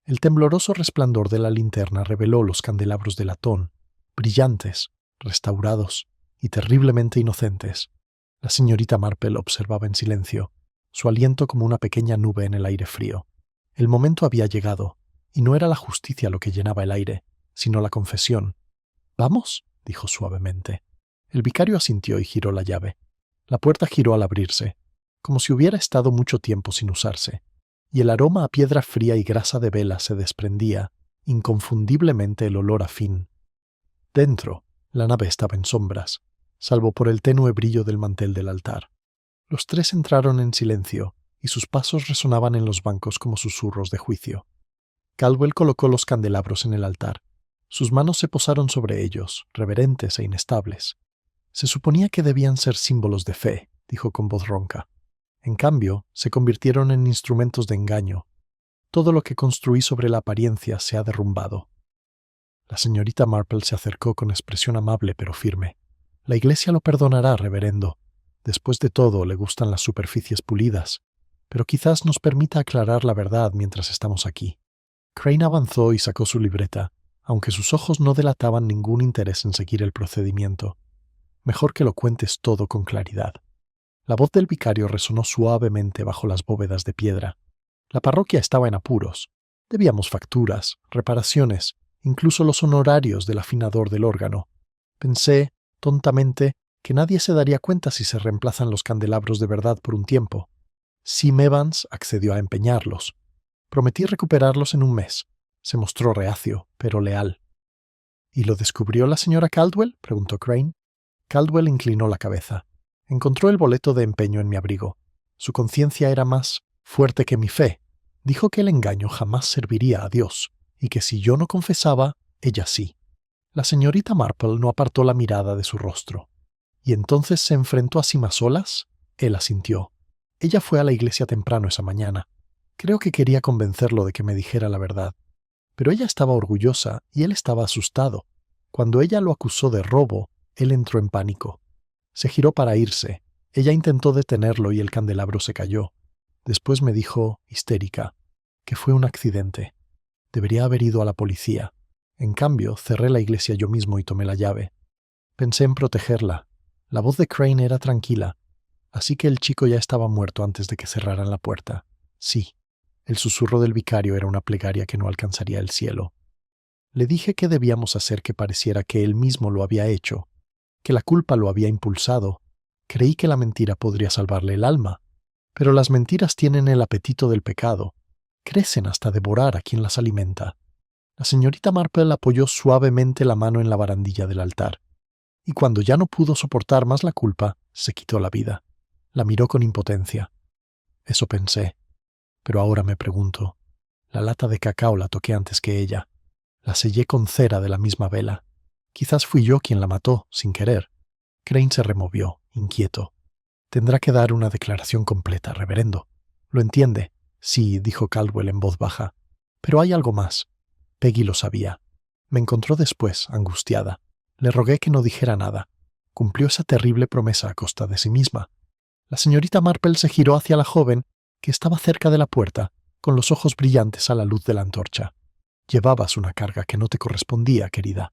El tembloroso resplandor de la linterna reveló los candelabros de latón, brillantes, restaurados y terriblemente inocentes. La señorita Marple observaba en silencio, su aliento como una pequeña nube en el aire frío. El momento había llegado, y no era la justicia lo que llenaba el aire, sino la confesión. «¿Vamos?», dijo suavemente. El vicario asintió y giró la llave. La puerta giró al abrirse, como si hubiera estado mucho tiempo sin usarse, y el aroma a piedra fría y grasa de vela se desprendía, inconfundiblemente el olor a fin. Dentro, la nave estaba en sombras, salvo por el tenue brillo del mantel del altar. Los tres entraron en silencio, y sus pasos resonaban en los bancos como susurros de juicio. Caldwell colocó los candelabros en el altar. Sus manos se posaron sobre ellos, reverentes e inestables. «Se suponía que debían ser símbolos de fe», dijo con voz ronca. «En cambio, se convirtieron en instrumentos de engaño. Todo lo que construí sobre la apariencia se ha derrumbado». La señorita Marple se acercó con expresión amable pero firme. «La iglesia lo perdonará, reverendo. Después de todo, le gustan las superficies pulidas. Pero quizás nos permita aclarar la verdad mientras estamos aquí». Crane avanzó y sacó su libreta, aunque sus ojos no delataban ningún interés en seguir el procedimiento. «Mejor que lo cuentes todo con claridad». La voz del vicario resonó suavemente bajo las bóvedas de piedra. La parroquia estaba en apuros. Debíamos facturas, reparaciones, incluso los honorarios del afinador del órgano. Pensé, tontamente, que nadie se daría cuenta si se reemplazan los candelabros de verdad por un tiempo. Sim Evans accedió a empeñarlos. Prometí recuperarlos en un mes. Se mostró reacio, pero leal. «¿Y lo descubrió la señora Caldwell?», preguntó Crane. Caldwell inclinó la cabeza. «Encontró el boleto de empeño en mi abrigo. Su conciencia era más fuerte que mi fe. Dijo que el engaño jamás serviría a Dios, y que si yo no confesaba, ella sí». La señorita Marple no apartó la mirada de su rostro. «¿Y entonces se enfrentó a Sim a solas?». Él asintió. «Ella fue a la iglesia temprano esa mañana. Creo que quería convencerlo de que me dijera la verdad. Pero ella estaba orgullosa y él estaba asustado. Cuando ella lo acusó de robo, él entró en pánico. Se giró para irse. Ella intentó detenerlo y el candelabro se cayó. Después me dijo, histérica, que fue un accidente. Debería haber ido a la policía. En cambio, cerré la iglesia yo mismo y tomé la llave. Pensé en protegerla. La voz de Crane era tranquila. Así que el chico ya estaba muerto antes de que cerraran la puerta. Sí, el susurro del vicario era una plegaria que no alcanzaría el cielo. Le dije que debíamos hacer que pareciera que él mismo lo había hecho, que la culpa lo había impulsado. Creí que la mentira podría salvarle el alma, pero las mentiras tienen el apetito del pecado. Crecen hasta devorar a quien las alimenta. La señorita Marple apoyó suavemente la mano en la barandilla del altar, y cuando ya no pudo soportar más la culpa, se quitó la vida. La miró con impotencia. Eso pensé. Pero ahora me pregunto, la lata de cacao la toqué antes que ella. La sellé con cera de la misma vela. Quizás fui yo quien la mató, sin querer. Crane se removió, inquieto. Tendrá que dar una declaración completa, reverendo. ¿Lo entiende? Sí, dijo Caldwell en voz baja. Pero hay algo más. Peggy lo sabía. Me encontró después, angustiada. Le rogué que no dijera nada. Cumplió esa terrible promesa a costa de sí misma. La señorita Marple se giró hacia la joven, que estaba cerca de la puerta, con los ojos brillantes a la luz de la antorcha. Llevabas una carga que no te correspondía, querida.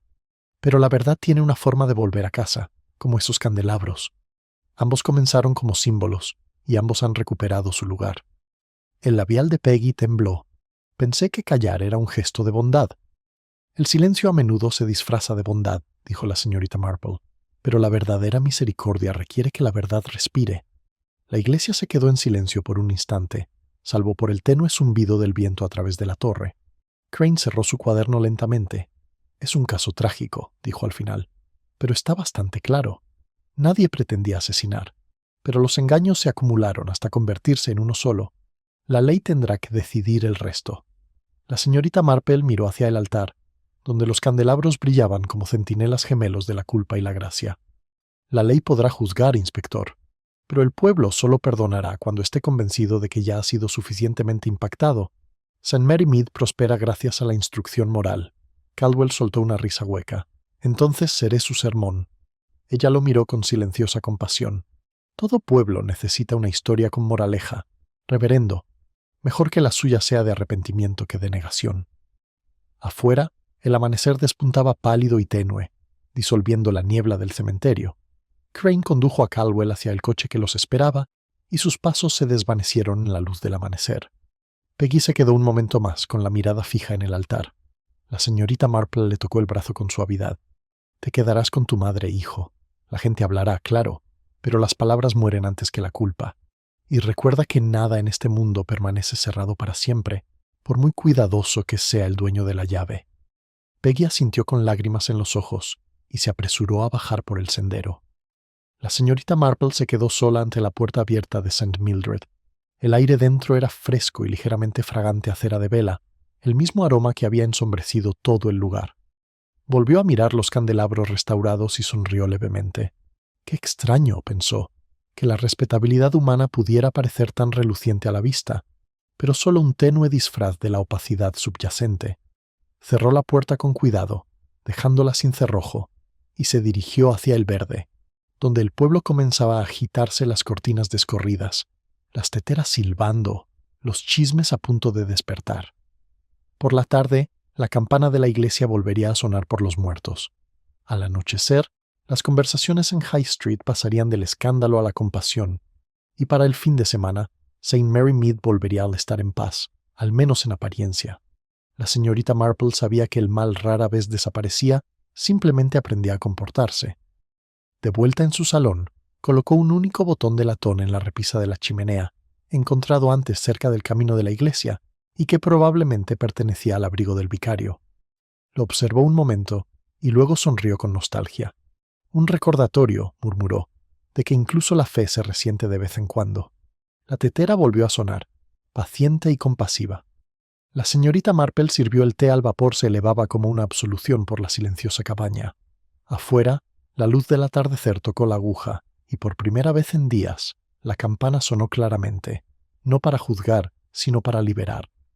Pero la verdad tiene una forma de volver a casa, como esos candelabros. Ambos comenzaron como símbolos, y ambos han recuperado su lugar. El labial de Peggy tembló. Pensé que callar era un gesto de bondad. El silencio a menudo se disfraza de bondad, dijo la señorita Marple, pero la verdadera misericordia requiere que la verdad respire. La iglesia se quedó en silencio por un instante, salvo por el tenue zumbido del viento a través de la torre. Crane cerró su cuaderno lentamente. Es un caso trágico, dijo al final, pero está bastante claro. Nadie pretendía asesinar, pero los engaños se acumularon hasta convertirse en uno solo. La ley tendrá que decidir el resto. La señorita Marple miró hacia el altar, donde los candelabros brillaban como centinelas gemelos de la culpa y la gracia. La ley podrá juzgar, inspector, pero el pueblo solo perdonará cuando esté convencido de que ya ha sido suficientemente impactado. St. Mary Mead prospera gracias a la instrucción moral. Caldwell soltó una risa hueca. Entonces seré su sermón. Ella lo miró con silenciosa compasión. Todo pueblo necesita una historia con moraleja. Reverendo, mejor que la suya sea de arrepentimiento que de negación. Afuera, el amanecer despuntaba pálido y tenue, disolviendo la niebla del cementerio. Crane condujo a Caldwell hacia el coche que los esperaba, y sus pasos se desvanecieron en la luz del amanecer. Peggy se quedó un momento más con la mirada fija en el altar. La señorita Marple le tocó el brazo con suavidad. Te quedarás con tu madre, hijo. La gente hablará, claro, pero las palabras mueren antes que la culpa. Y recuerda que nada en este mundo permanece cerrado para siempre, por muy cuidadoso que sea el dueño de la llave. Peggy asintió con lágrimas en los ojos y se apresuró a bajar por el sendero. La señorita Marple se quedó sola ante la puerta abierta de St. Mildred. El aire dentro era fresco y ligeramente fragante a cera de vela, el mismo aroma que había ensombrecido todo el lugar. Volvió a mirar los candelabros restaurados y sonrió levemente. Qué extraño, pensó, que la respetabilidad humana pudiera parecer tan reluciente a la vista, pero solo un tenue disfraz de la opacidad subyacente. Cerró la puerta con cuidado, dejándola sin cerrojo, y se dirigió hacia el verde, donde el pueblo comenzaba a agitarse las cortinas descorridas, las teteras silbando, los chismes a punto de despertar. Por la tarde, la campana de la iglesia volvería a sonar por los muertos. Al anochecer, las conversaciones en High Street pasarían del escándalo a la compasión, y para el fin de semana, St. Mary Mead volvería a estar en paz, al menos en apariencia. La señorita Marple sabía que el mal rara vez desaparecía, simplemente aprendía a comportarse. De vuelta en su salón, colocó un único botón de latón en la repisa de la chimenea, encontrado antes cerca del camino de la iglesia, y que probablemente pertenecía al abrigo del vicario. Lo observó un momento, y luego sonrió con nostalgia. Un recordatorio, murmuró, de que incluso la fe se resiente de vez en cuando. La tetera volvió a sonar, paciente y compasiva. La señorita Marple sirvió el té al vapor, se elevaba como una absolución por la silenciosa cabaña. Afuera, la luz del atardecer tocó la aguja, y por primera vez en días, la campana sonó claramente, no para juzgar, sino para liberar.